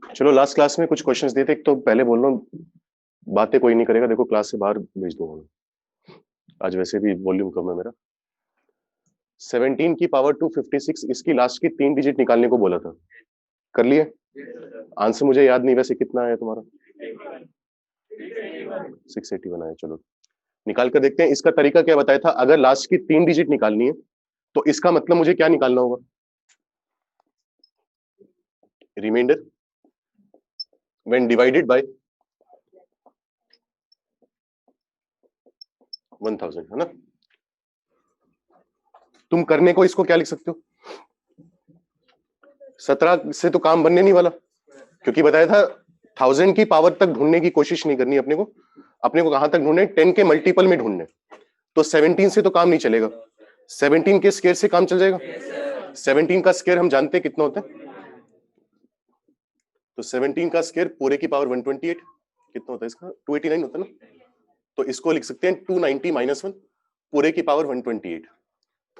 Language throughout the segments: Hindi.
चलो लास्ट क्लास में कुछ क्वेश्चंस दिए थे, तो पहले बोल रहा हूँ बातें कोई नहीं करेगा, देखो क्लास से बाहर भेज दूंगा। आज वैसे भी वॉल्यूम कम है मेरा। 17 की पावर 256, इसकी लास्ट की 3 डिजिट निकालने को बोला था, कर लिए? आंसर मुझे याद नहीं वैसे कितना है तुम्हारा। 681 आया। चलो निकाल कर देखते हैं। इसका तरीका क्या बताया था, अगर लास्ट की 3 डिजिट निकालनी है तो इसका मतलब मुझे क्या निकालना होगा, रिमाइंडर व्हेन डिवाइडेड बाय 1000, है ना। तुम करने को इसको क्या लिख सकते हो, 17 से तो काम बनने नहीं वाला, क्योंकि बताया था 1000 की पावर तक ढूंढने की कोशिश नहीं करनी अपने को कहां तक ढूंढने, 10 के मल्टीपल में ढूंढने। तो 17 से तो काम नहीं चलेगा, 17 के स्क्वायर से काम चल जाएगा। 17 का स्क्वायर हम जानते हैं कितना होता है, तो 17 का स्क्वायर पूरे की पावर 128 कितना होता है इसका, 289 होता है ना। तो इसको लिख सकते हैं 290 - 1 पूरे की पावर 128।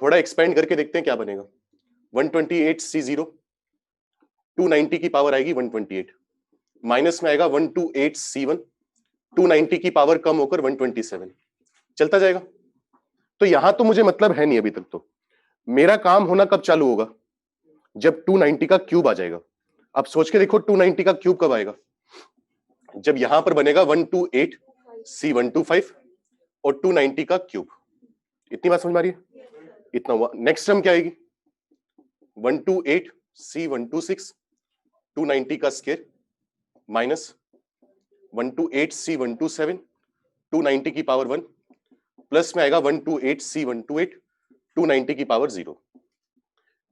थोड़ा एक्सपेंड करके देखते हैं क्या बनेगा, 128C0, 290 की पावर आएगी 128, माइनस में आएगा 128C1, 290 की पावर कम होकर 127, चलता जाएगा। तो यहां तो मुझे मतलब है नहीं अभी तक, तो मेरा काम होना कब चालू होगा, जब 290 का क्यूब आ जाएगा। अब सोच के देखो 290 का क्यूब कब आएगा, जब यहां पर बनेगा 128C125 और 290 का क्यूब। इतनी बात समझ में आ रही है, इतना हुआ। नेक्स्ट टर्म क्या आएगी, 128C126, 290 का स्क्वायर माइनस 128C127, 290 की पावर 1, प्लस में आएगा 128C128, 290 की पावर 0।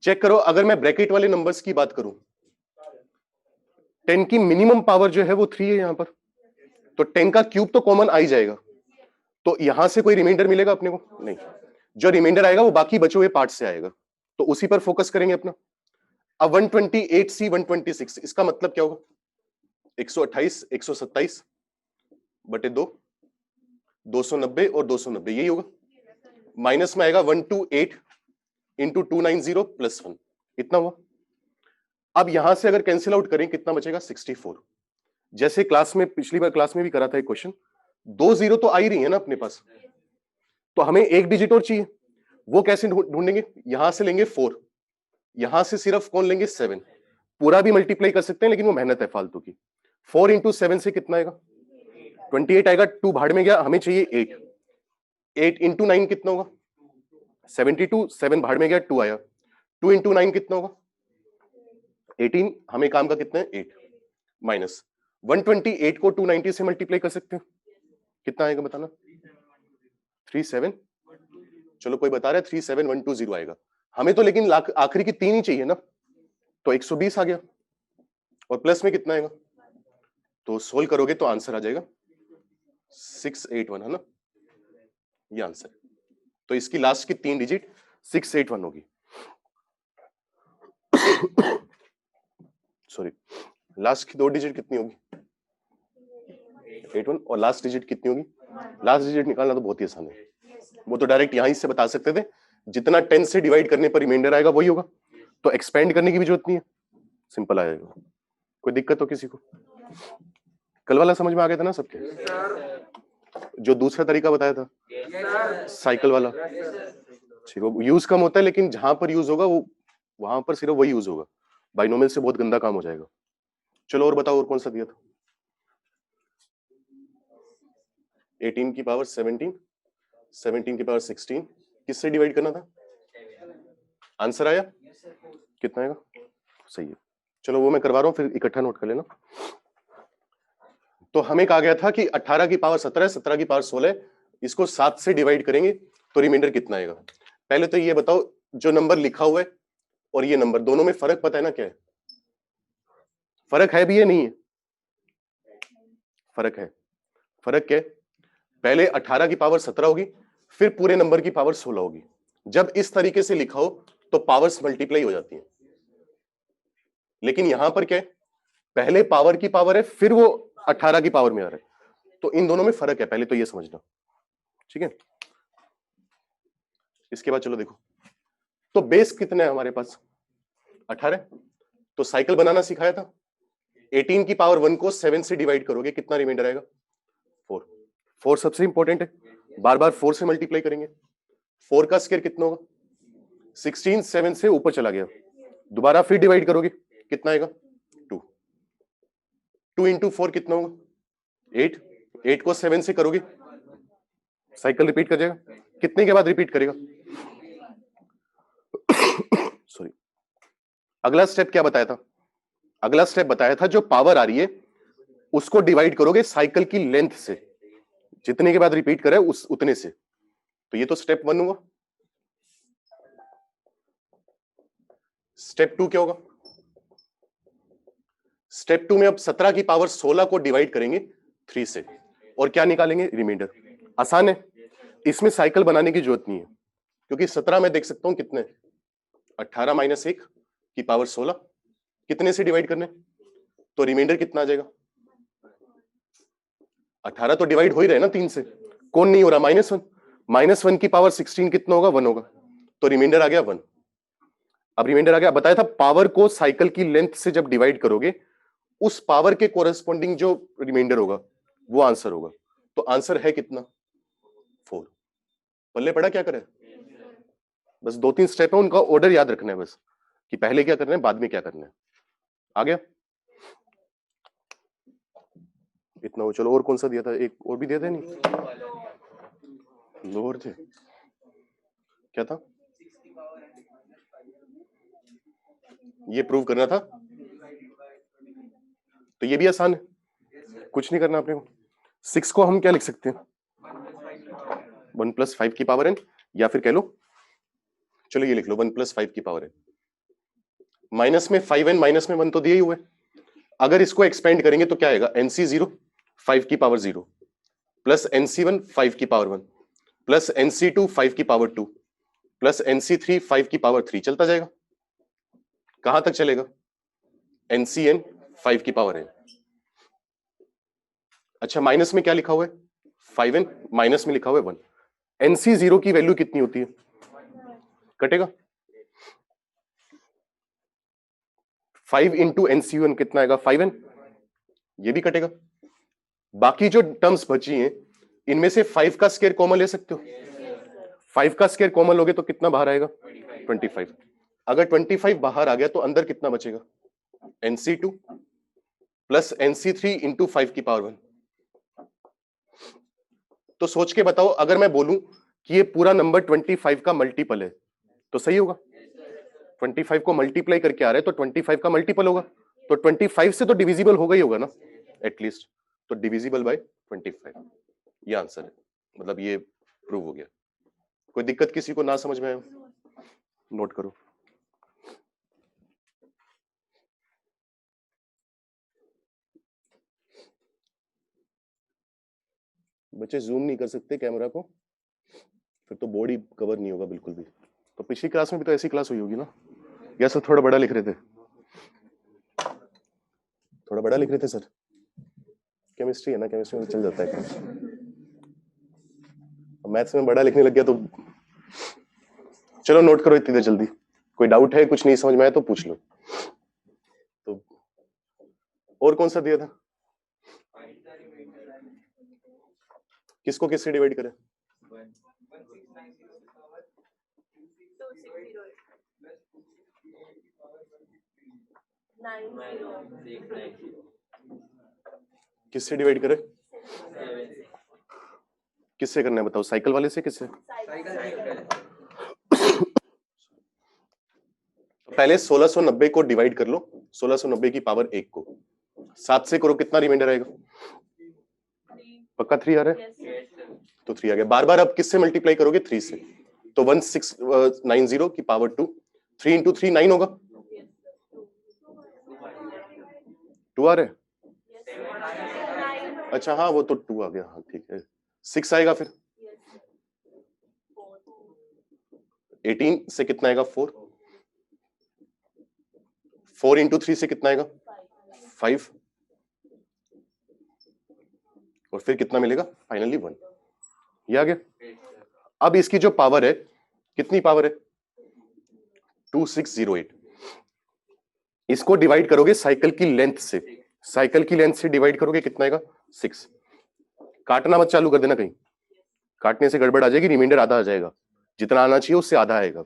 चेक करो, अगर मैं ब्रैकेट वाले नंबर्स की बात करूं, 10 की मिनिमम पावर जो है वो 3 है यहां पर, तो 10 का क्यूब तो कॉमन आ ही जाएगा, तो यहां से कोई रिमाइंडर मिलेगा अपने को नहीं। जो रिमाइंडर आएगा वो बाकी बचे हुए पार्ट से आएगा, तो उसी पर फोकस करेंगे अपना। अब 128C126, इसका मतलब क्या होगा, 128 127 बटे 2, 290 और 290, यही होगा। माइनस में आएगा 128 इंटू 290 प्लस 1, इतना हुआ। अब यहां से अगर कैंसिल आउट करें कितना बचेगा, 64। जैसे क्लास में पिछली बार क्लास में भी करा था एक क्वेश्चन, 2 जीरो तो आ ही रही है ना अपने पास, तो हमें एक डिजिट और चाहिए, वो कैसे ढूंढेंगे, यहां से लेंगे 4, यहां से सिर्फ कौन लेंगे 7, पूरा भी मल्टीप्लाई कर सकते हैं लेकिन वो मेहनत है फालतू की। 4 इंटू 7 से कितना आएगा, 28 आएगा, 2 भाड़ में गया, हमें चाहिए 8, 8 इंटू 9 कितना होगा, 72, 7 भाड़ में गया, 2 आया, 2 इंटू 9 कितना होगा, 18, हमें काम का कितना है 8, माइनस 128 को 290 से मल्टीप्लाई कर सकते हैं, कितना आएगा बताना, 37, चलो कोई बता रहा है 37120 आएगा, हमें तो लेकिन आखिरी की 3 ही चाहिए ना, तो 120 आ गया, और प्लस में कितना आएगा, तो सोल्व करोगे तो आंसर आ जाएगा 681, है ना, ये आंसर। तो इसकी लास्ट की 3 डिजिट 681 होगी। सॉरी, लास्ट की 2 डिजिट कितनी होगी, 81, और लास्ट डिजिट कितनी होगी, लास्ट डिजिट निकालना तो बहुत ही आसान है, वो तो डायरेक्ट यहीं से बता सकते थे, जितना 10 से डिवाइड करने पर रिमाइंडर आएगा वही होगा, तो एक्सपेंड करने की भी जरूरत नहीं है, सिंपल आ जाएगा। कोई दिक्कत हो किसी को, कल वाला समझ में आ गया था ना सबके, जो दूसरा तरीका बताया था साइकिल वाला, ठीक, वो यूज कम होता है लेकिन जहां पर यूज होगा वो वहां पर सिर्फ वही यूज होगा, बाइनोमियल से बहुत गंदा काम हो जाएगा। चलो और बताओ, और कौन सा दिया था, 18 की पावर 17, 17 की पावर 16, किससे डिवाइड करना था, आंसर आया कितना आएगा, सही है। चलो वो मैं करवा रहा हूं, फिर इकट्ठा नोट कर लेना। तो हमें कहा गया था कि 18 की पावर 17, 17 की पावर 16, इसको 7 से डिवाइड करेंगे तो रिमाइंडर कितना आएगा। पहले तो ये बताओ, जो नंबर लिखा हुआ है और ये नंबर, दोनों में फर्क पता है ना क्या है, फर्क है भी या नहीं है, फर्क है, फर्क क्या है, पहले 18 की पावर 17 होगी, फिर पूरे नंबर की पावर 16 होगी। जब इस तरीके से लिखा हो तो पावर्स मल्टीप्लाई हो जाती हैं, लेकिन यहां पर क्या है, पहले पावर की पावर है फिर वो 18 की पावर में आ रहा है, तो इन दोनों में फर्क है, पहले तो ये समझना, ठीक है। इसके बाद चलो देखो, तो बेस कितने हैं हमारे पास, 18, तो साइकिल बनाना सिखाया था, 18 की पावर 1 को 7 से डिवाइड करोगे, कितना रिमाइंडर आएगा? 4। 4 सबसे इंपॉर्टेंट है, बार बार 4 से मल्टीप्लाई करेंगे। 4 का स्क्वायर कितना होगा? 16, 7 से ऊपर चला गया, दोबारा फिर डिवाइड करोगे, कितना आएगा? 2। 2 इंटू 4 कितना होगा? 8। 8 को 7 से करोगे, साइकिल रिपीट कर जाएगा, कितने के बाद रिपीट करेगा? सॉरी, अगला स्टेप क्या बताया था? अगला स्टेप बताया था जो पावर आ रही है उसको डिवाइड करोगे साइकिल की लेंथ से, जितने के बाद रिपीट करे उस उतने से। तो ये तो स्टेप 1 हुआ। स्टेप 2 क्या होगा? स्टेप 2 में अब 17 की पावर 16 को डिवाइड करेंगे 3 से और क्या निकालेंगे? रिमाइंडर। आसान है, इसमें साइकिल बनाने की जरूरत नहीं है, क्योंकि 17 में देख सकता हूं कितने, 18 माइनस 1 की पावर 16, कितने से डिवाइड करने? तो रिमाइंडर कितना आ जाएगा? 18 तो डिवाइड हो ही रहे ना 3 से, कौन नहीं हो रहा? -1। -1 की पावर 16 कितना होगा? 1 होगा, तो रिमाइंडर आ गया 1। अब रिमाइंडर आ गया, बताया था पावर को साइकिल की लेंथ से जब डिवाइड करोगे उस पावर के कोरेस्पोंडिंग जो रिमाइंडर होगा वो आंसर होगा। तो आंसर है कितना? 4। पल्ले पड़ा क्या करे? बस 2-3 स्टेप है, उनका ऑर्डर याद रखना है बस, कि पहले क्या करना है बाद में क्या करना है। आ गया इतना हो। चलो और कौन सा दिया था? एक और भी दिया था नहीं? लोअर थे, क्या था? ये प्रूव करना था, तो ये भी आसान है, कुछ नहीं करना आपने को। 6 को हम क्या लिख सकते हैं? 1 + 5 की पावर n, या फिर कह लो, चलो ये लिख लो 1 + 5 की पावर n। माइनस में 5n, माइनस में 1 तो दिए ही हुए, अगर इसको एक्सपेंड करेंगे तो क्या आएगा? nc0 5 की पावर 0 प्लस nc1 5 की पावर 1 प्लस nc2 5 की पावर 2 प्लस nc3 5 की पावर 3, चलता जाएगा। कहां तक चलेगा? ncn 5 की पावर n। अच्छा, माइनस में क्या लिखा हुआ है? 5n, माइनस में लिखा हुआ है 1। nc0 की वैल्यू कितनी होती है? कटेगा 5 इंटू nc1 कितना आएगा? 5n, ये भी कटेगा। बाकी जो टर्म्स बची हैं इनमें से 5 का स्क्वायर कॉमन ले सकते हो। 5 का स्क्वायर कॉमन लोगे तो कितना बाहर आएगा? 25। अगर 25 बाहर आ गया तो अंदर कितना बचेगा? nc2 प्लस nc3 इंटू 5 की पावर 1। तो सोच के बताओ, अगर मैं बोलूं कि ये पूरा नंबर 25 का मल्टीपल है तो सही होगा? 25 को मल्टीप्लाई करके आ रहा है तो 25 का मल्टीपल होगा, तो 25 से तो डिविजिबल होगा ही होगा ना एटलीस्ट, तो डिविजिबल बाय 25। ये आंसर है, मतलब ये प्रूव हो गया। कोई दिक्कत किसी को ना समझ में आए? नोट करो। बच्चे जूम नहीं कर सकते कैमरा को, फिर तो बॉडी कवर नहीं होगा बिल्कुल भी। तो पिछली क्लास में भी तो ऐसी क्लास हुई होगी ना, या सर थोड़ा बड़ा लिख रहे थे? थोड़ा बड़ा लिख रहे थे सर? केमिस्ट्री है ना, केमिस्ट्री में चल जाता है। मैथ्स में बड़ा लिखने लग गया तो चलो नोट करो इतनी देर जल्दी। कोई डाउट है, कुछ नहीं समझ में आया तो पूछ लो। तो और कौन सा दिया था? किसको किससे डिवाइड करें? किससे डिवाइड करें? किससे करना है बताओ? साइकिल वाले से? किससे? पहले 1690 को डिवाइड कर लो, 1690 की पावर 1 को 7 से करो, कितना रिमाइंडर आएगा? पक्का 3 आ रहा है? तो 3 आ गया। बार बार अब किससे मल्टीप्लाई करोगे? 3 से, तो 1690 की पावर 2, 3 इंटू 3 9 होगा। 2 आ रहे हैं? अच्छा हाँ, वो तो 2 आ गया, हाँ ठीक है। 6 आएगा फिर, 18 से कितना आएगा? 4। 4 इंटू 3 से कितना आएगा? 5, और फिर कितना मिलेगा? फाइनली 1। ये आ गया। अब इसकी जो पावर है, कितनी पावर है? 2608। इसको डिवाइड करोगे साइकिल की लेंथ से, साइकिल की लेंथ से डिवाइड करोगे कितना आएगा 6। काटना मत चालू कर देना, कहीं काटने से गड़बड़ आ जाएगी, रिमाइंडर आधा आ जाएगा, जितना आना चाहिए उससे आधा आएगा।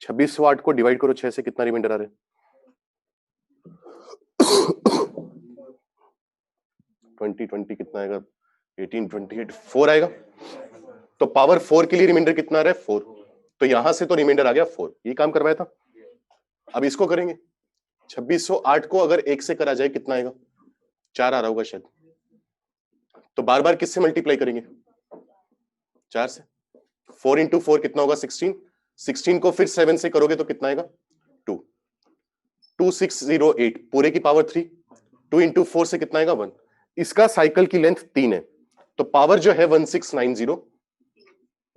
2608 को डिवाइड करो 6 से, कितना रिमाइंडर आ रहा है? 20 कितना आएगा? 1828 4 आएगा। तो पावर 4 के लिए रिमाइंडर कितना आ रहा है? 4। तो यहां से तो रिमाइंडर आ गया 4। ये काम करवाया था। अब इसको करेंगे। 2608 को अगर 1 से करा जाए कितना आएगा? 4 आ रहा होगा शायद। तो बार बार किससे मल्टीप्लाई करेंगे? 4 से। 4 इंटू 4 कितना होगा? 16। 16 को फिर 7 से करोगे तो कितना आएगा? 2। 2608 पूरे की पावर 3। 2 इंटू 4 से कितना आएगा? 1। इसका साइकिल की लेंथ 3 है, तो पावर जो है 1690,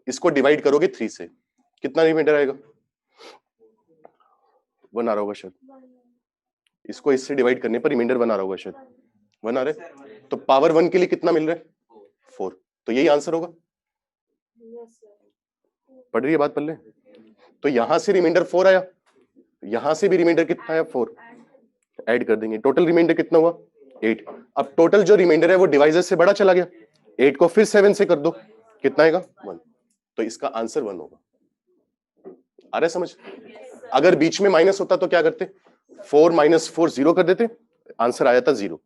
इसको डिवाइड करोगे 3 से, कितना रिमाइंडर आएगा? 1 आ रहा होगा शायद। इसको इससे डिवाइड करने पर रिमाइंडर 1 आ रहा होगा शायद। 1 आ रहा है। तो पावर 1 के लिए कितना मिल रहा है? 4। तो यही आंसर होगा। पढ़ रही है बात पल्ले? तो यहां से रिमाइंडर 4 आया, यहां से भी रिमाइंडर कितना आया? 4। ऐड कर देंगे, टोटल रिमाइंडर कितना हुआ? 8। अब टोटल जो रिमाइंडर है वो डिवाइजर से बड़ा चला गया, 8 को फिर 7 से कर दो, कितना आएगा? 1। तो इसका आंसर 1 होगा। आ रहा है समझ? अगर बीच में माइनस होता तो क्या करते? 4 - 4 0 कर देते, आंसर आया था 0।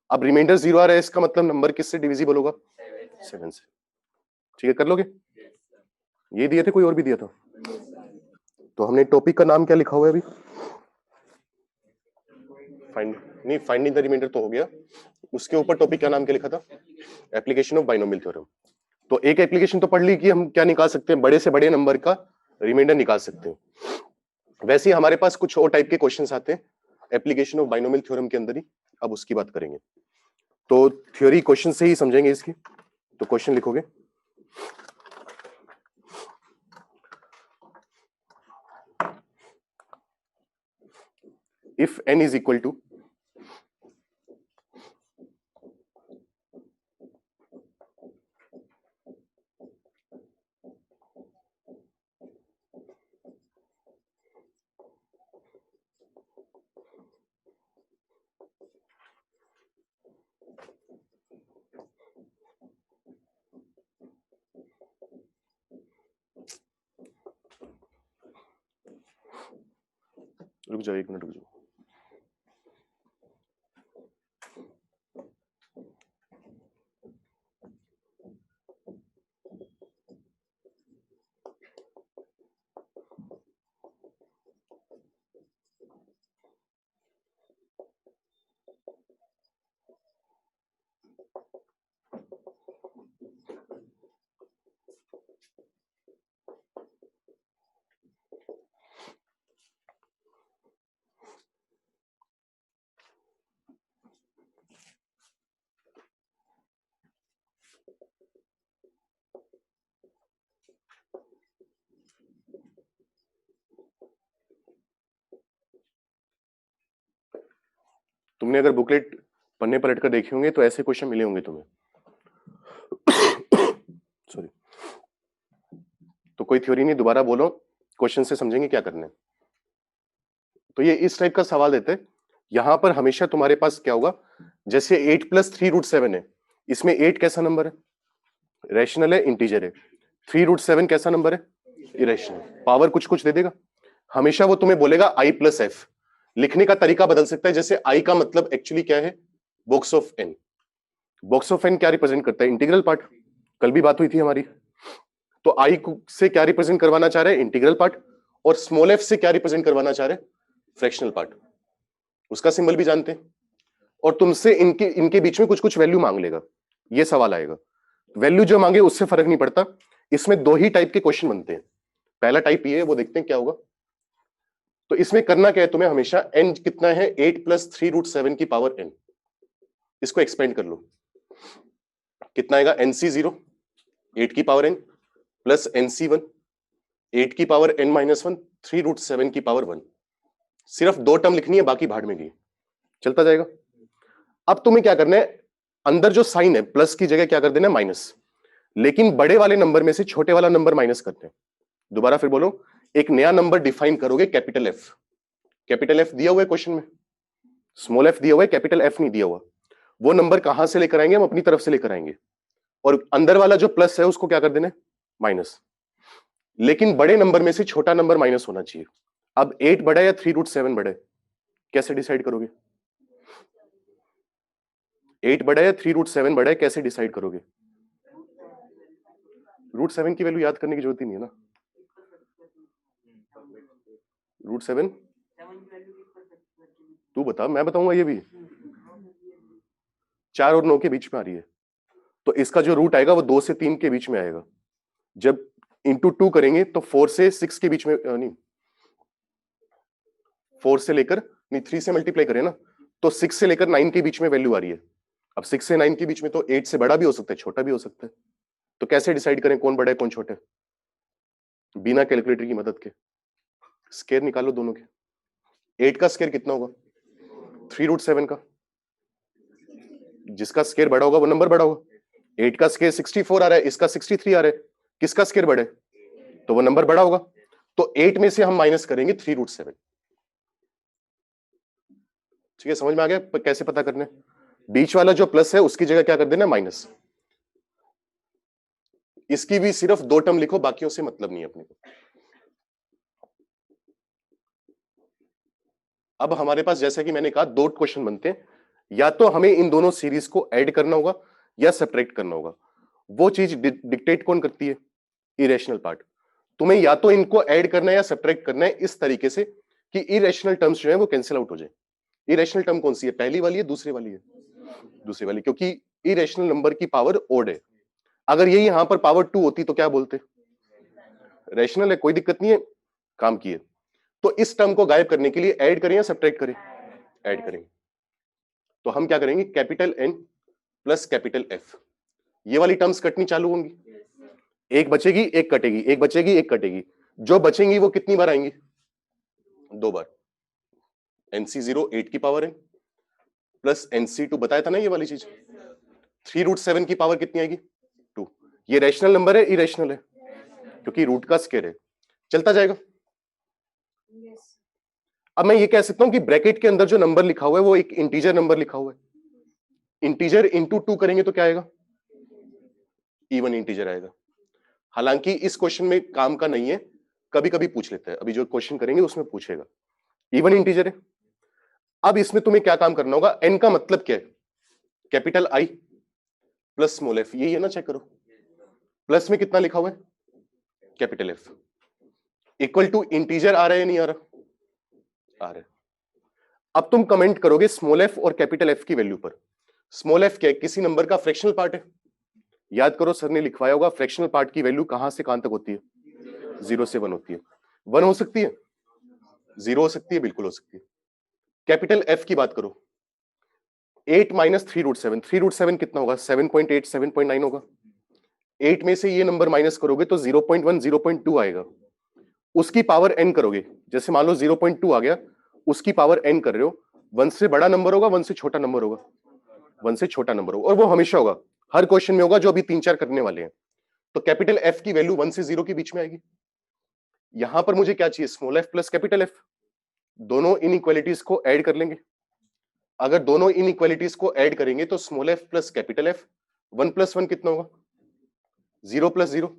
अब रिमाइंडर 0 आ रहा है, इसका मतलब नंबर किससे डिविजिबल होगा? 7 से। ठीक है, कर लोगे? ये दिए थे, कोई और भी दिया था? तो हमने टॉपिक का नाम क्या लिखा हुआ है अभी? फाइंडिंग द रिमाइंडर तो हो गया, उसके ऊपर टॉपिक का नाम क्या लिखा था? Application of binomial theorem. तो एक एप्लीकेशन तो पढ़ ली कि हम क्या निकाल सकते हैं, बड़े से बड़े नंबर का रिमाइंडर निकाल सकते हैं। वैसे ही हमारे पास कुछ और टाइप के क्वेश्चंस आते हैं एप्लीकेशन ऑफ बाइनोमियल थ्योरम के अंदर ही, अब उसकी बात करेंगे। तो थ्योरी क्वेश्चन से ही समझेंगे इसकी। तो क्वेश्चन लिखोगे, if n is equal to रुक जाओ 1 मिनट रुक जाओ। तुमने अगर बुकलेट पन्ने पलट कर देखे होंगे तो ऐसे क्वेश्चन मिले होंगे तुम्हें। सॉरी। तो कोई थ्योरी नहीं, दोबारा बोलो, क्वेश्चन से समझेंगे क्या करना है। तो ये इस टाइप का सवाल देते हैं। यहां पर हमेशा तुम्हारे पास क्या होगा, जैसे 8 + 3√7 है, इसमें 8 कैसा नंबर है? रैशनल है, इंटीजर है। 3√7 कैसा नंबर है? इरेशनल। पावर कुछ कुछ दे देगा, हमेशा वो तुम्हें बोलेगा i + f। लिखने का तरीका बदल सकता है, जैसे i का मतलब एक्चुअली क्या है? Box of n। Box of n क्या रिप्रेजेंट करता है? Integral part. कल भी बात हुई थी हमारी। तो i से क्या रिप्रेजेंट करवाना चाह रहे हैं? Integral part. और स्मॉल f से क्या रिप्रेजेंट करवाना चाह रहे हैं? Fractional part. उसका सिंबल भी जानते हैं। और तुमसे इनके बीच में कुछ कुछ वैल्यू मांग लेगा, ये सवाल आएगा। वैल्यू जो मांगे उससे फर्क नहीं पड़ता। इसमें 2 ही टाइप के क्वेश्चन बनते हैं। पहला टाइप ये है, वो देखते हैं क्या होगा। तो इसमें करना क्या है तुम्हें, हमेशा n कितना है? 8 + 3√7 की पावर n। इसको एक्सपेंड कर लो, कितना आएगा? nc0 8 की पावर n प्लस nc1 8 की पावर n - 1 3√7 की पावर 1। सिर्फ 2 टर्म लिखनी है, बाकी भाड़ में गई, चलता जाएगा। अब तुम्हें क्या करना है, अंदर जो साइन है प्लस की जगह क्या कर देना है? माइनस। लेकिन बड़े वाले नंबर में से छोटे वाला नंबर माइनस करते हैं। दोबारा फिर बोलो, एक नया नंबर डिफाइन करोगे, कैपिटल F। कैपिटल F दिया हुआ है क्वेश्चन में, स्मॉल एफ दिया हुआ है, कैपिटल एफ नहीं दिया हुआ। वो नंबर कहां से लेकर आएंगे? हम अपनी तरफ से लेकर आएंगे, और अंदर वाला जो प्लस है उसको क्या कर देना? माइनस। लेकिन बड़े नंबर में से छोटा नंबर माइनस होना चाहिए। अब 8 बड़ा है या 3√7 बड़ा है, कैसे डिसाइड करोगे? 8 बड़ा है या 3√7 बड़ा है, कैसे डिसाइड करोगे? √7 की वैल्यू याद करने की जरूरत ही नहीं है ना। √7 तू बता, मैं बताऊंगा। ये भी 4 और 9 के बीच में आ रही है, तो इसका जो रूट आएगा वो 2 से 3 के बीच में आएगा। जब इंटू 2 करेंगे तो 4 से 6 के बीच में, नहीं 4 से लेकर, नहीं 3 से मल्टीप्लाई करें ना, तो 6 से लेकर 9 के बीच में वैल्यू आ रही है। अब 6 से 9 के बीच में तो 8 से बड़ा भी हो सकता है, छोटा भी हो सकता है। तो कैसे डिसाइड करें कौन बड़ा है कौन छोटा है? बिना कैलकुलेटर की मदद के स्क्वायर निकालो दोनों के। 8 का स्क्वायर कितना होगा? 3√7 का। जिसका स्क्वायर बड़ा होगा वो नंबर बड़ा होगा। 8 का स्क्वायर 64 आ रहा है, इसका 63 आ रहा है, किसका स्क्वायर बड़ा है? तो वो नंबर बड़ा होगा। तो 8 में से हम माइनस करेंगे 3√7। ठीक है, समझ में आ गया कैसे पता करना है? बीच वाला जो प्लस है उसकी जगह क्या कर देना? माइनस। इसकी भी सिर्फ 2 टर्म लिखो, बाकियों से मतलब नहीं अपने को। अब हमारे पास जैसा कि मैंने कहा 2 क्वेश्चन बनते हैं, या तो हमें इन दोनों सीरीज को ऐड करना होगा या सब्ट्रैक्ट करना होगा। वो चीज डिक्टेट कौन करती है? Irrational part. तुम्हें या तो इनको ऐड करना है या सब्ट्रैक्ट करना है इस तरीके से कि इरेशनल टर्म्स जो है वो कैंसिल आउट हो जाए। इरेशनल टर्म कौन सी है? पहली वाली है, दूसरी वाली है? दूसरी वाली, क्योंकि इरेशनल नंबर की पावर ओड है। अगर ये यहां पर पावर 2 होती तो क्या बोलते? रैशनल है, कोई दिक्कत नहीं है, काम किए। तो इस टर्म को गायब करने के लिए ऐड करें या सब्ट्रैक्ट करें? ऐड करेंगे। तो हम क्या करेंगे? Capital N plus capital F, ये वाली टर्म्स कटनी चालू होंगी। एक बचेगी एक कटेगी, एक बचेगी एक कटेगी। जो बचेंगी वो कितनी बार आएंगी? 2 बार। NC0 8 की पावर एन प्लस NC2, बताया था ना ये वाली चीज। 3√7 की पावर कितनी आएगी? 2। ये रैशनल नंबर है इरेशनल है? क्योंकि रूट का स्क्वायर है, चलता जाएगा। अब मैं ये कह सकता हूं कि ब्रैकेट के अंदर जो नंबर लिखा हुआ है वो एक इंटीजर नंबर लिखा हुआ है। इंटीजर इंटू 2 करेंगे तो क्या आएगा? इवन इंटीजर आएगा। हालांकि इस क्वेश्चन में काम का नहीं है, कभी कभी पूछ लेता है, अभी जो क्वेश्चन करेंगे उसमें पूछेगा। इवन इंटीजर है। अब इसमें तुम्हें क्या काम करना होगा? एन का मतलब क्या है? Capital I plus small F, यही है ना? चेक करो, प्लस में कितना लिखा हुआ है? Capital F, equal to integer आ रहा है या नहीं आ रहा? आ रहा है। अब तुम कमेंट करोगे स्मॉल एफ और कैपिटल एफ की वैल्यू पर। स्मॉल एफ क्या है? किसी नंबर का फ्रैक्शनल पार्ट है। याद करो, सर ने लिखवाया होगा फ्रैक्शनल पार्ट की वैल्यू कहां से कहां तक होती है? 0 से 1 होती है। 1 हो सकती है, 0 हो सकती है, बिल्कुल हो सकती है। कैपिटल एफ की बात करो, 8 माइनस 3√7, 3√7 कितना होगा? 7.8 7.9 होगा। 8 में से ये नंबर माइनस करोगे तो 0.1 0.2 आएगा। उसकी पावर n करोगे, जैसे मान लो 0.2 आ गया, उसकी पावर n कर रहे हो। 1 से बड़ा नंबर होगा, 1 से छोटा नंबर होगा? 1 से छोटा नंबर होगा, और वो हमेशा होगा, हर क्वेश्चन में होगा जो अभी 3-4 करने वाले हैं। तो कैपिटल एफ की वैल्यू 1 से 0 के बीच में आएगी। यहां पर मुझे क्या चाहिए? Small F plus capital F. दोनों इनइक्वालिटीज को ऐड कर लेंगे। अगर दोनों इनइक्वालिटीज को ऐड करेंगे तो small F plus capital F, 1 plus 1 कितना होगा? 0 प्लस 0।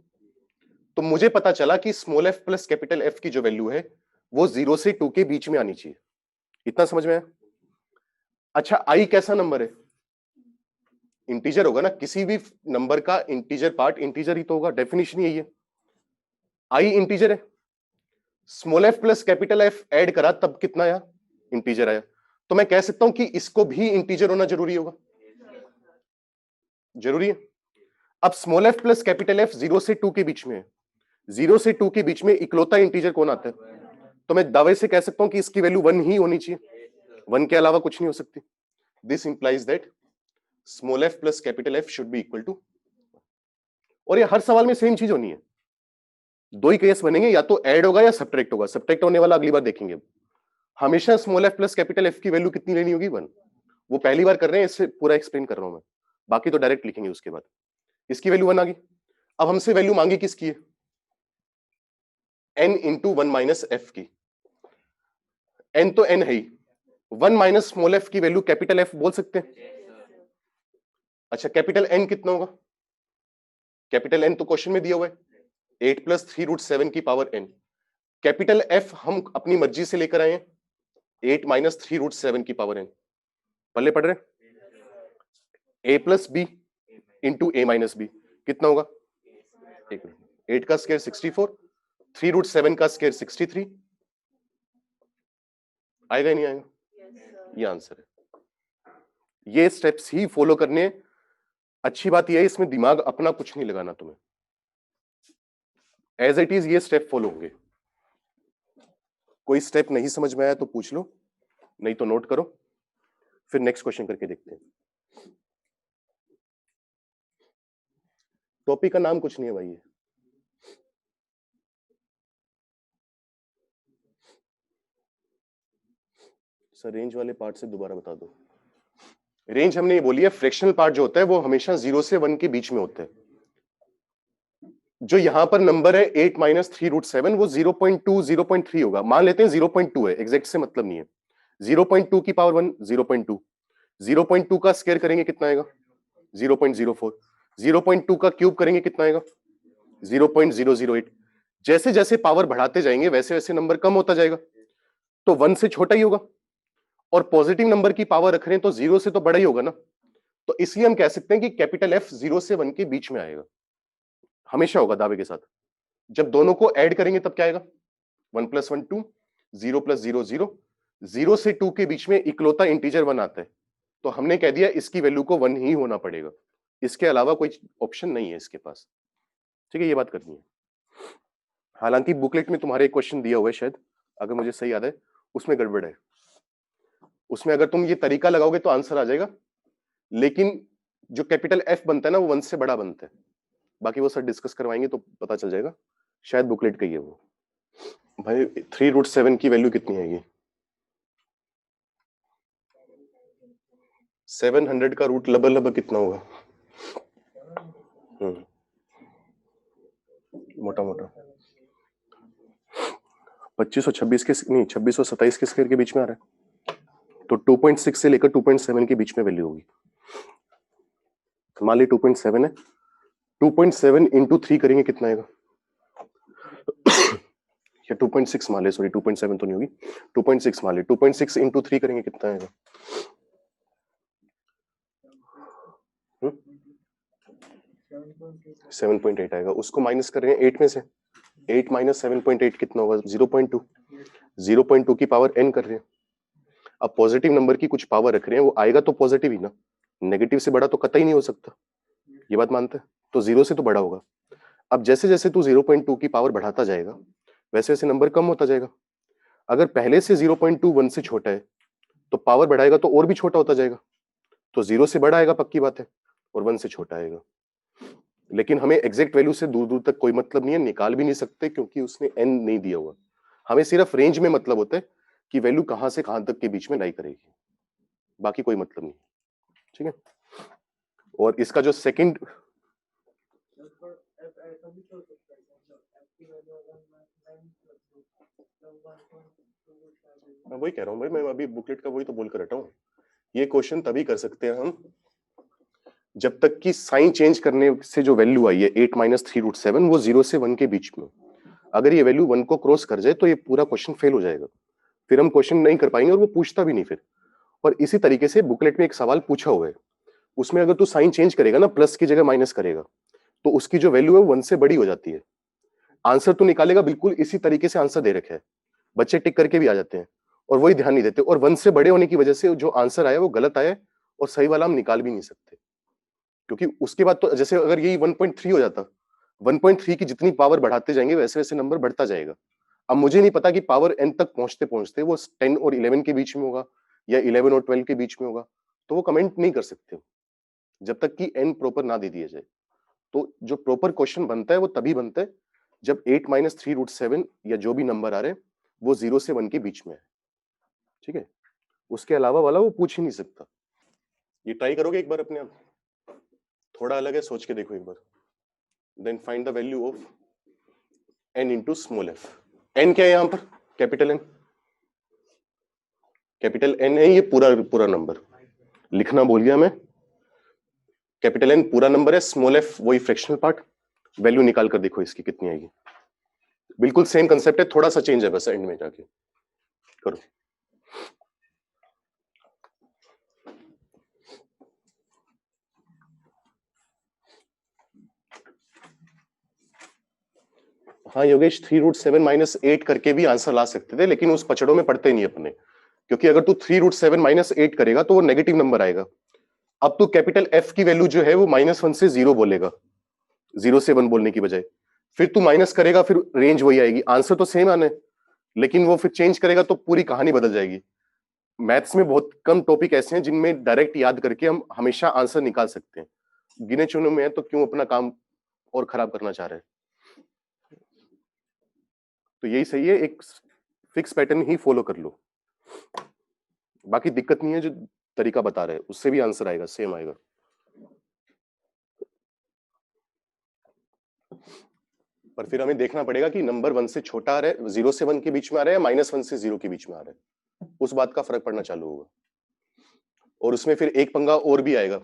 तो मुझे पता चला कि small F plus capital F की जो वैल्यू है वो 0 से 2 के बीच में आनी चाहिए। इतना समझ में आया? अच्छा, आई कैसा नंबर है? इंटीजर होगा ना, किसी भी नंबर का इंटीजर पार्ट इंटीजर ही तो होगा, डेफिनेशन यही है। आई इंटीजर है, small F plus capital F add करा तब कितना आया? इंटीजर आया। तो मैं कह सकता हूं कि इसको भी इंटीजर होना जरूरी होगा? जरूरी है। अब small F plus capital F 0 से 2 के बीच में है। 0 से 2 के बीच में इकलौता इंटीजर कौन आता है? तो मैं दावे से कह सकता हूं कि इसकी वैल्यू 1 ही होनी चाहिए, 1 के अलावा कुछ नहीं हो सकती। This implies that small F plus capital F should be equal to, और ये हर सवाल में सेम चीज होनी है। 2 ही केस बनेंगे, या तो ऐड होगा या सब्ट्रैक्ट होगा। सब्ट्रैक्ट होने वाला अगली बार देखेंगे। हमेशा small F plus capital F की वैल्यू कितनी लेनी होगी? 1। वो पहली बार कर रहे हैं, इससे पूरा एक्सप्लेन कर रहा हूं मैं, बाकी तो डायरेक्ट लिखेंगे उसके बाद। इसकी वैल्यू 1 आ गई। अब हमसे वैल्यू मांगी किसकी है? n इंटू 1 माइनस एफ की। n तो n है ही, 1 माइनस स्मॉल एफ की वैल्यू कैपिटल एफ बोल सकते हैं। अच्छा कैपिटल एन कितना होगा? कैपिटल एन तो क्वेश्चन में दिया हुआ है 8 प्लस 3√7 की पावर एन। कैपिटल एफ हम अपनी मर्जी से लेकर आए हैं 8 माइनस 3√7 की पावर एन। पल्ले पढ़ रहे हैं? ए प्लस बी इंटू ए माइनस बी कितना होगा? 8 का स्क्वायर 64, 3√7 का स्क्वायर 63। आएगा नहीं आएगा? ये आंसर है। ये स्टेप्स ही फॉलो करने। अच्छी बात यह है इसमें दिमाग अपना कुछ नहीं लगाना तुम्हें, एज इट इज ये स्टेप फॉलो होंगे। कोई स्टेप नहीं समझ में आया तो पूछ लो, नहीं तो नोट करो, फिर नेक्स्ट क्वेश्चन करके देखते हैं। टॉपिक का नाम कुछ नहीं है भाई ये। सर रेंज वाले पार्ट से दोबारा बता दो। रेंज हमने ये बोली है फ्रैक्शनल पार्ट जो होता है वो हमेशा 0 से 1 के बीच में होता है। जो यहां पर नंबर है 8 माइनस 3√7 वो 0.2 0.3 होगा। मान लेते हैं 0.2 है, एग्जैक्ट से मतलब नहीं है। 0.2 की पावर 1 0.2, 0.2 का स्क्वायर करेंगे कितना आएगा? 0.04, 0.2 का क्यूब करेंगे कितना आएगा? 0.008। जैसे जैसे पावर बढ़ाते जाएंगे वैसे वैसे नंबर कम होता जाएगा, तो 1 से छोटा ही होगा। और पॉजिटिव नंबर की पावर रख रहे हैं तो 0 से तो बड़ा ही होगा ना। तो इसलिए हम कह सकते हैं कि कैपिटल एफ 0 से 1 के बीच में आएगा, हमेशा होगा दावे के साथ। जब दोनों को ऐड करेंगे तब क्या आएगा? 1 प्लस 1 2, 0 प्लस 0 0, 0 से 2 के बीच में इकलौता इंटीजर 1 आता है, तो हमने कह दिया इसकी वैल्यू को 1 ही होना पड़ेगा, इसके अलावा कोई ऑप्शन नहीं है इसके पास। ठीक है, ये बात करनी है। हालांकि बुकलेट में तुम्हारे एक क्वेश्चन दिया हुआ है शायद, अगर मुझे सही याद है, उसमें गड़बड़ है। उसमें अगर तुम ये तरीका लगाओगे तो आंसर आ जाएगा, लेकिन जो कैपिटल एफ बनता है ना वो 1 से बड़ा बनता है। बाकी वो सर डिस्कस करवाएंगे तो पता चल जाएगा, शायद बुकलेट का ही है वो। भाई 3√7 की वैल्यू कितनी आएगी? 700 का रूट लगभग कितना होगा? मोटा मोटा 25 और 26 के नहीं, 26 और 27 के स्क्वायर के बीच में आ रहा है, तो 2.6 से लेकर 2.7 के बीच में वैल्यू होगी। मान ली 2.7 है, 2.7 इंटू 3 करेंगे कितना आएगा? या 2.6 मान ले, सॉरी 2.7 तो नहीं होगी, 2.6 मान ले, 2.6 इंटू 3 करेंगे कितना आएगा? 7.8 आएगा। उसको माइनस कर रहे हैं 8 में से, 8 माइनस 7.8 कितना होगा? 0.2, 0.2 की पावर n कर रहे हैं। अब पॉजिटिव नंबर की कुछ पावर रख रहे हैं, वो आएगा तो पॉजिटिव ही ना, नेगेटिव से बड़ा तो कतई नहीं हो सकता, ये बात मानते हैं? तो 0 से तो बड़ा होगा। अब जैसे जैसे तू 0.2 की पावर बढ़ाता जाएगा वैसे वैसे नंबर कम होता जाएगा। अगर पहले से 0.2 1 से छोटा है तो पावर बढ़ाएगा तो और भी छोटा होता जाएगा, तो 0 से बड़ा आएगा पक्की बात है, और 1 से छोटा आएगा। लेकिन हमें एग्जैक्ट वैल्यू से दूर दूर तक कोई मतलब नहीं है, निकाल भी नहीं सकते क्योंकि उसने n नहीं दिया हुआ। हमें सिर्फ रेंज में मतलब होता है कि वैल्यू कहां से कहां तक के बीच में लाई करेगी, बाकी कोई मतलब नहीं। ठीक है, और इसका जो सेकंड, मैं वही कह रहा हूँ भाई, मैं अभी बुकलेट का वही तो बोल कर हटा हूँ। ये क्वेश्चन तभी कर सकते हैं हम जब तक कि साइन चेंज करने से जो वैल्यू आई है 8 माइनस 3√7 वो 0 से 1 के बीच में। अगर ये वैल्यू 1 को क्रॉस कर जाए तो ये पूरा क्वेश्चन फेल हो जाएगा, फिर हम क्वेश्चन नहीं कर पाएंगे और वो पूछता भी नहीं फिर। और इसी तरीके से बुकलेट में एक सवाल पूछा हुआ है, उसमें अगर तू साइन चेंज करेगा ना, प्लस की जगह माइनस करेगा, तो उसकी जो वैल्यू है 1 से बड़ी हो जाती है। आंसर तो निकालेगा बिल्कुल इसी तरीके से, आंसर दे रखे है, बच्चे टिक करके भी आ जाते हैं और वही ध्यान नहीं देते, और 1 से बड़े होने की वजह से जो आंसर आया वो गलत आया और सही वाला हम निकाल भी नहीं सकते। क्योंकि उसके बाद तो जैसे अगर यही 1.3 हो जाता, 1.3 की जितनी पावर बढ़ाते जाएंगे वैसे वैसे नंबर बढ़ता जाएगा। अब मुझे नहीं पता कि पावर n तक पहुंचते पहुंचते वो 10 और 11 के बीच में होगा या 11 और 12 के बीच में होगा, तो वो कमेंट नहीं कर सकते जब तक कि n प्रॉपर ना दे दिया जाए। तो जो प्रॉपर क्वेश्चन बनता है वो तभी बनता है जब 8 माइनस 3√7 या जो भी नंबर आ रहे हैं वो 0 से 1 के बीच में है। ठीक है, उसके अलावा वाला वो पूछ ही नहीं सकता। ये ट्राई करोगे एक बार अपने आप, थोड़ा अलग है, सोच के देखो एक बार। Then find the value of n into small F. n क्या है यहां पर? Capital N। कैपिटल एन है ये पूरा नंबर, लिखना भूल गया मैं। कैपिटल एन पूरा नंबर है, स्मॉल एफ वही फ्रैक्शनल पार्ट। वैल्यू निकाल कर देखो इसकी कितनी आएगी। बिल्कुल सेम कंसेप्ट है, थोड़ा सा चेंज है बस एंड में जाके करो। हाँ योगेश, 3√7 माइनस 8 करके भी आंसर ला सकते थे, लेकिन उस पचड़ों में पढ़ते नहीं अपने, क्योंकि अगर तू 3√7 माइनस 8 करेगा तो वो नेगेटिव नंबर आएगा। अब तू कैपिटल एफ की वैल्यू जो है वो -1 से 0 बोलेगा, 0 से 1 बोलने की बजाय। फिर तू माइनस करेगा, फिर रेंज वही आएगी, आंसर तो सेम आने, लेकिन वो फिर चेंज करेगा तो पूरी कहानी बदल जाएगी। मैथ्स में बहुत कम टॉपिक ऐसे हैं जिनमें डायरेक्ट याद करके हम हमेशा आंसर निकाल सकते हैं। गिने चुने में है तो क्यों अपना काम और खराब करना चाह रहे हैं। तो यही सही है, एक फिक्स पैटर्न ही फॉलो कर लो, बाकी दिक्कत नहीं है। जो तरीका बता रहे हैं उससे भी आंसर आएगा, सेम आएगा। पर फिर हमें देखना पड़ेगा कि नंबर 1 से छोटा आ रहा है, 0 से 1 के बीच में आ रहा है, -1 से 0 के बीच में आ रहा है, उस बात का फर्क पड़ना चालू होगा। और उसमें फिर एक पंगा और भी आएगा,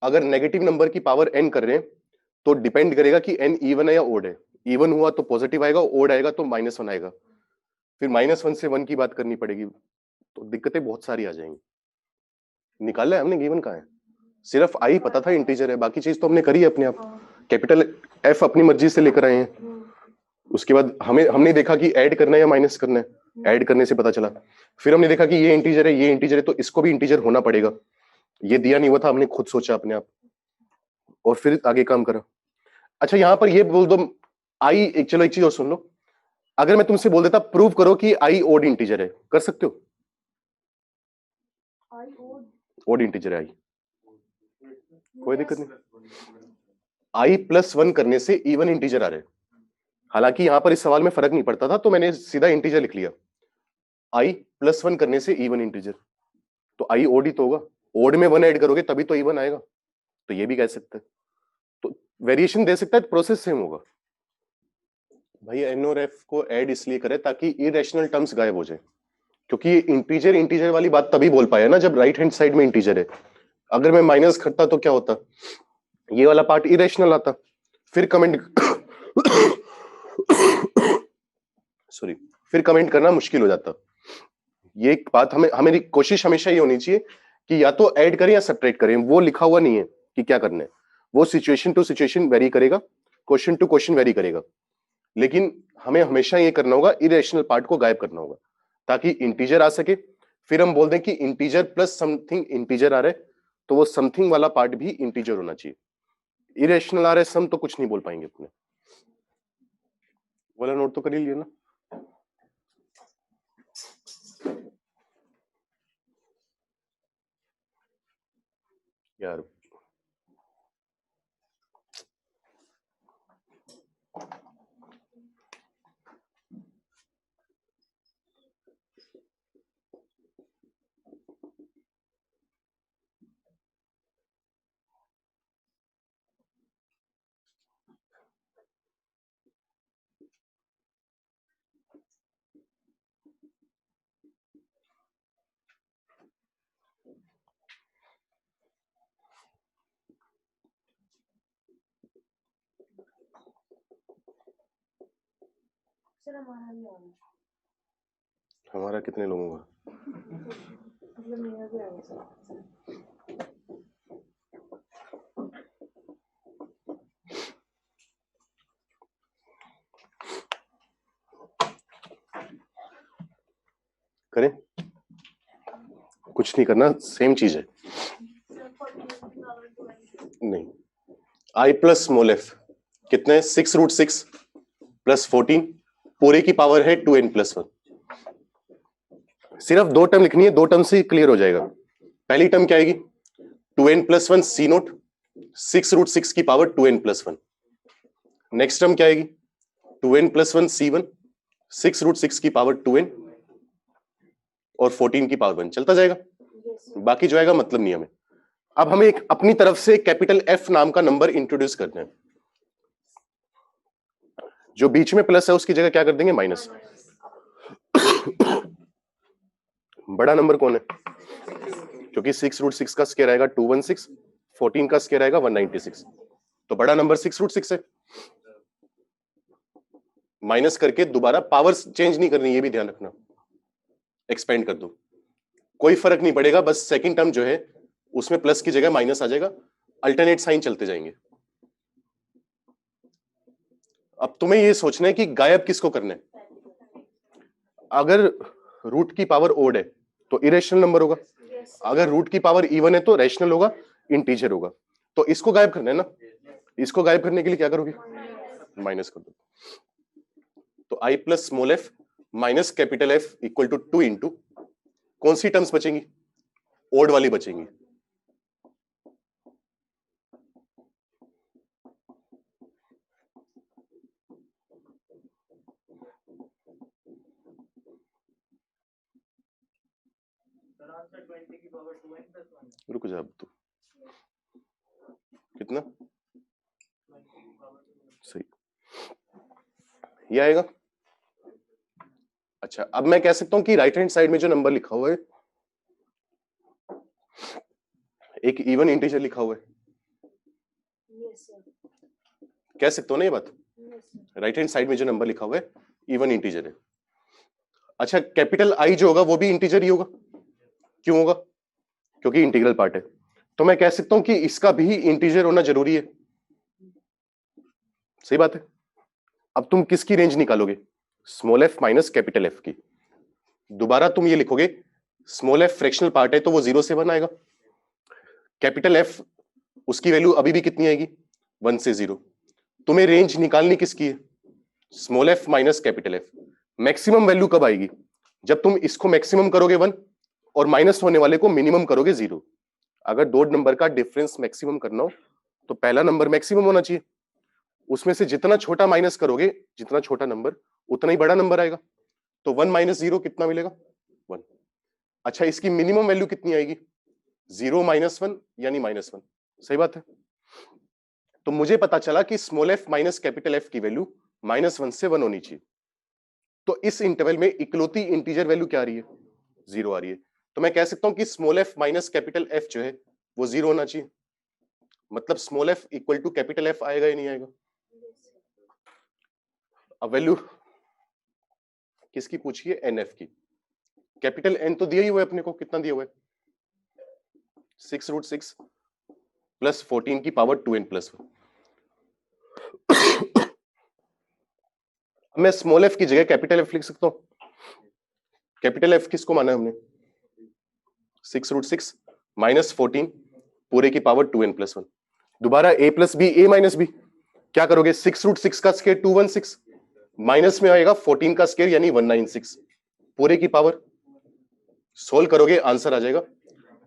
अगर नेगेटिव नंबर की पावर n कर रहे हैं तो डिपेंड करेगा कि n इवन है या ओड है। इवन हुआ तो पॉजिटिव आएगा, ओड आएगा तो -1 आएगा। फिर -1 से 1 की बात करनी पड़ेगी, तो दिक्कतें बहुत सारी आ जाएंगी। निकाला है हमने, गिवन कहाँ है? सिर्फ आई पता था इंटीजर है, बाकी चीज तो हमने करी है अपने आप। कैपिटल एफ अपनी मर्जी से लेकर आए हैं, उसके बाद हमने देखा कि ऐड करना है या माइनस करना है, ऐड करने से पता चला। फिर हमने देखा कि ये इंटीजर है, ये इंटीजर है, तो इसको भी इंटीजर होना पड़ेगा। ये दिया नहीं हुआ था, हमने खुद सोचा अपने आप और फिर आगे काम करा। अच्छा यहाँ पर ये बोल दो आई, चलो एक चीज और सुन लो, अगर मैं तुमसे बोल देता प्रूव करो कि आई ओड इंटीजर है, कर सकते हो? ओड इंटीजर है आई, कोई दिक्कत नहीं। आई +1 करने से इवन इंटीजर आ रहे, हालांकि यहां पर इस सवाल में फर्क नहीं पड़ता था, तो मैंने सीधा इंटीजर लिख लिया। आई +1 करने से इवन इंटीजर, तो आई ओड ही तो होगा, ओड में 1 ऐड करोगे तभी तो इवन आएगा, तो ये भी कह सकते हैं। तो वेरिएशन दे सकता है, प्रोसेस सेम होगा। भाई एन और एफ को ऐड इसलिए करें ताकि इरेशनल टर्म्स गायब हो जाए, क्योंकि इंटीजर इंटीजर वाली बात तभी बोल पाया ना जब राइट हैंड साइड में इंटीजर है। अगर मैं माइनस करता तो क्या होता, ये वाला पार्ट इरेशनल आता, फिर कमेंट सॉरी, फिर कमेंट करना मुश्किल हो जाता। ये एक बात हमें कोशिश हमेशा ये होनी चाहिए कि या तो ऐड करें या सब्ट्रैक्ट करें, वो लिखा हुआ नहीं है कि क्या करना है, वो सिचुएशन टू सिचुएशन वेरी करेगा, क्वेश्चन टू क्वेश्चन वेरी करेगा, लेकिन हमें हमेशा ये करना होगा, इरेशनल पार्ट को गायब करना होगा ताकि इंटीजर आ सके। फिर हम बोल दें कि इंटीजर प्लस समथिंग इंटीजर आ रहा है, तो वो समथिंग वाला पार्ट भी इंटीजर होना चाहिए। इरेशनल आ रहा है सम, तो कुछ नहीं बोल पाएंगे अपने वाला। नोट तो कर ही लिया ना यार। हमारा कितने लोगों का? करें, कुछ नहीं करना, सेम चीज है। नहीं, आई प्लस स्मॉल एफ कितने, 6√6 + 14 पूरे की पावर है 2n+1। सिर्फ 2 टर्म लिखनी है, 2 टर्म से क्लियर हो जाएगा। पहली टर्म क्या आएगी, 2n+1 c0, 6√6 की पावर 2n+1। नेक्स्ट टर्म क्या आएगी, 2n+1 c1, 6√6 की पावर 2n और 14 की पावर 1, चलता जाएगा। बाकी जो आएगा मतलब नहीं हमें। अब हमें एक अपनी तरफ से कैपिटल एफ नाम का नंबर इंट्रोड्यूस करना है, जो बीच में प्लस है उसकी जगह क्या कर देंगे, माइनस। बड़ा नंबर कौन है? क्योंकि 6√6 का स्क्वायर आएगा 216, 14 का स्क्वायर आएगा 196, तो बड़ा नंबर 6√6 है। माइनस करके दोबारा पावर चेंज नहीं करनी, ये भी ध्यान रखना। एक्सपेंड कर दो, कोई फर्क नहीं पड़ेगा, बस सेकंड टर्म जो है उसमें प्लस की जगह माइनस आ जाएगा, अल्टरनेट साइन चलते जाएंगे। अब तुम्हें ये सोचना है कि गायब किसको करना है। अगर रूट की पावर ओड है तो इरेशनल नंबर होगा, अगर रूट की पावर इवन है तो रैशनल होगा, इंटीजर होगा। तो इसको गायब करना है ना, इसको गायब करने के लिए क्या करोगे? माइनस कर दो। तो I plus small F minus capital F equal to 2 into कौन सी टर्म्स बचेंगी? ओड वाली बचेंगी। रुक जा, अब तू कितना सही ये आएगा। अच्छा, अब मैं कह सकता हूं कि राइट हैंड साइड में जो नंबर लिखा हुआ है एक इवन इंटीजर लिखा हुआ है। कह सकते हो ना ये बात? राइट हैंड साइड में जो नंबर लिखा हुआ है इवन इंटीजर है। अच्छा, कैपिटल आई जो होगा वो भी इंटीजर ही होगा। क्यों होगा? क्योंकि इंटीग्रल पार्ट है। तो मैं कह सकता हूं कि इसका भी इंटीजर होना जरूरी है। सही बात है। अब तुम किसकी रेंज निकालोगे? Small F minus capital F की। दोबारा तुम ये लिखोगे, स्मॉल एफ फ्रैक्शनल पार्ट है तो वो 0 से 1 आएगा। कैपिटल एफ उसकी वैल्यू अभी भी कितनी आएगी? 1 से 0। तुम्हें रेंज निकालनी किसकी है? Small F minus capital F. Maximum value कब आएगी? जब तुम इसको मैक्सिमम करोगे 1 और माइनस होने वाले को मिनिमम करोगे 0। अगर दो नंबर का डिफरेंस मैक्सिमम करना हो तो पहला नंबर मैक्सिमम होना चाहिए, उसमें से जितना छोटा माइनस करोगे, जितना छोटा नंबर उतना ही बड़ा नंबर आएगा। तो 1 माइनस 0 कितना मिलेगा? 1। अच्छा, इसकी मिनिमम वैल्यू कितनी आएगी? 0 माइनस 1 यानी -1। सही बात है। तो मुझे पता चला कि small F minus capital F की वैल्यू -1 से 1 होनी चाहिए। तो इस इंटरवल में इकलौती इंटीजर वैल्यू क्या आ रही है? 0 आ रही है। तो मैं कह सकता हूं कि small F minus capital F जो है वो 0 होना चाहिए। मतलब small F equal to capital F आएगा या नहीं आएगा? अब वैल्यू किसकी पूछिए? एन एफ की। कैपिटल एन तो दिया ही हुआ है अपने को, कितना दिया हुआ है? 6√6 प्लस 14 की पावर 2n प्लस 1। मैं स्मॉल एफ की जगह कैपिटल एफ लिख सकता हूं। कैपिटल एफ किसको माना है हमने? 6√6 माइनस 14 पूरे की पावर 2n प्लस 1। दोबारा a plus B, a minus B. क्या करोगे? 6√6 का स्क्वायर 216 माइनस में आएगा 14 का स्क्वायर यानी 196 पूरे की पावर। सोल्व करोगे आंसर आ जाएगा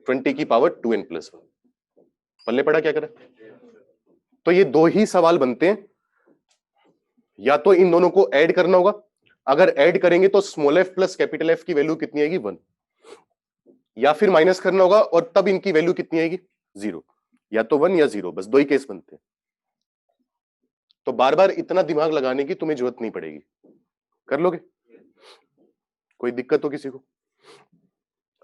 20 की पावर 2n प्लस 1। पल्ले पड़ा क्या करें? तो ये दो ही सवाल बनते हैं, या तो इन दोनों को ऐड करना होगा। अगर ऐड करेंगे तो small F plus capital F की वैल्यू कितनी आएगी? 1। या फिर माइनस करना होगा और तब इनकी वैल्यू कितनी आएगी? 0। या तो 1 या 0, बस दो ही केस बनते हैं। तो बार बार इतना दिमाग लगाने की तुम्हें जरूरत नहीं पड़ेगी, कर लोगे। कोई दिक्कत हो किसी को?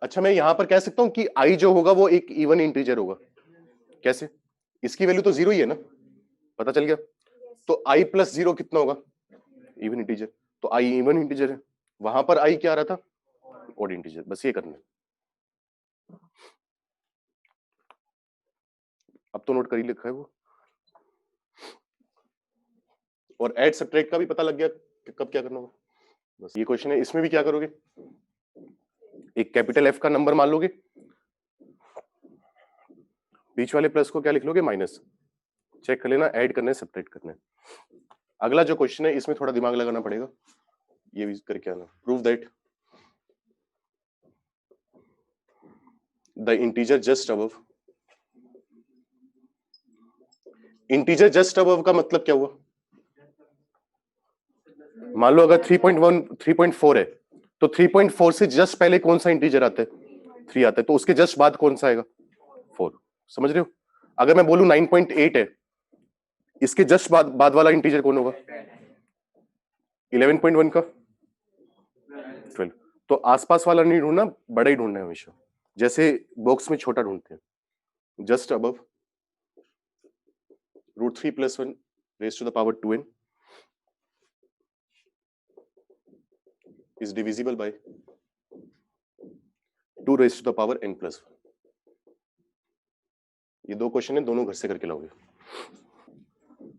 अच्छा, मैं यहां पर कह सकता हूं कि आई जो होगा वो एक इवन इंटीजर होगा। कैसे? इसकी वैल्यू तो 0 ही है ना, पता चल गया। तो आई प्लस 0 कितना होगा? Even integer. तो आई इवन इंटीजर है, वहां पर आई क्या आ रहा था? Odd integer. बस ये करना है। अब तो नोट कर ही लिखा है वो। और ऐड सब्ट्रैक्ट का भी पता लग गया कि कब क्या करना होगा। बस ये क्वेश्चन है, इसमें भी क्या करोगे? एक कैपिटल एफ का नंबर मान लोगे, बीच वाले प्लस को क्या लिख लोगे? माइनस। चेक कर लेना, ऐड करना है सब्ट्रैक्ट करना है। अगला जो क्वेश्चन है इसमें थोड़ा दिमाग लगाना पड़ेगा, ये भी करके आना। Prove that the integer just above. Integer just above का मतलब क्या हुआ? मान लो अगर 3.1 3.4 है तो 3.4 से जस्ट पहले कौन सा इंटीजर आता है? 3 आता है, तो उसके जस्ट बाद कौन सा आएगा? 4। समझ रहे हो? अगर मैं बोलूं 9.8 है, इसके जस्ट बाद वाला इंटीजर कौन होगा? 11.1 का 12। तो आसपास वाला नहीं ढूंढना, बड़ा ही ढूंढना है हमेशा, जैसे बॉक्स में छोटा ढूंढते हैं। Just above √3 + 1 raised to the power 2n is divisible by 2 raised to the power n + 1। ये दो क्वेश्चन है, दोनों घर से करके लाओगे।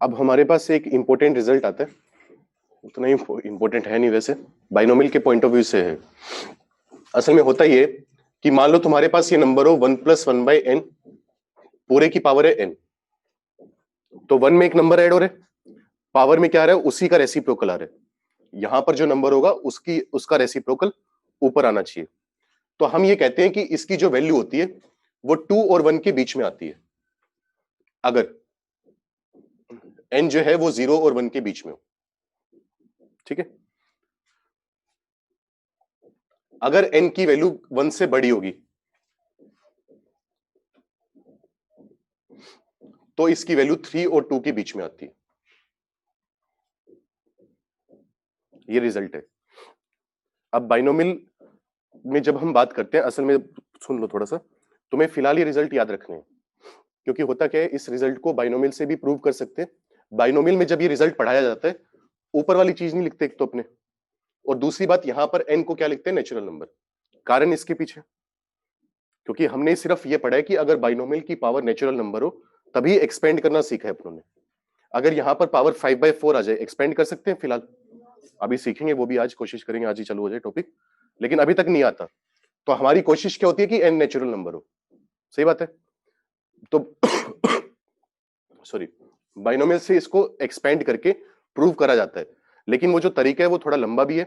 अब हमारे पास एक इंपॉर्टेंट रिजल्ट आता है, उतना ही इंपॉर्टेंट है नहीं वैसे, बाइनोमियल के पॉइंट ऑफ व्यू से है। असल में होता ये कि मान लो तुम्हारे पास ये नंबर हो 1 + 1/n पूरे की पावर है n, तो 1 में एक नंबर ऐड हो रहा है, पावर में क्या आ रहा है, उसी का रेसिप्रोकल आ रहा है। यहां पर जो नंबर होगा उसका रेसिप्रोकल ऊपर आना चाहिए। तो हम ये कहते हैं कि इसकी जो वैल्यू होती है वो 2 और 1 के बीच में आती है, अगर n जो है वो 0 और 1 के बीच में हो। ठीक है, अगर n की वैल्यू 1 से बड़ी होगी तो इसकी वैल्यू 3 और 2 के बीच में आती है। ये रिजल्ट है। अब बाइनोमियल में जब हम बात करते हैं, असल में सुन लो थोड़ा सा, तुम्हें फिलहाल ये रिजल्ट याद रखने हैं, क्योंकि होता क्या है, इस रिजल्ट को बाइनोमियल से भी प्रूव कर सकते हैं। बाइनोमियल में जब ये रिजल्ट पढ़ाया जाता है, ऊपर वाली चीज नहीं लिखते एक तो अपने, और दूसरी बात यहां पर n को क्या लिखते हैं, नेचुरल नंबर। कारण इसके पीछे, क्योंकि हमने सिर्फ ये पढ़ा है कि अगर बाइनोमियल की पावर नेचुरल नंबर हो तभी एक्सपेंड करना सीखा है अपनों ने। अगर यहां पर पावर 5/4 आ जाए, एक्सपेंड कर सकते हैं? फिलहाल अभी सीखेंगे, वो भी आज कोशिश करेंगे, आज ही चालू हो जाए टॉपिक, लेकिन अभी तक नहीं आता। तो हमारी कोशिश क्या होती है कि n नेचुरल नंबर हो। सही बात है। तो सॉरी, बाइनोमियल से इसको एक्सपेंड करके प्रूव करा जाता है, लेकिन वो जो तरीका है वो थोड़ा लंबा भी है,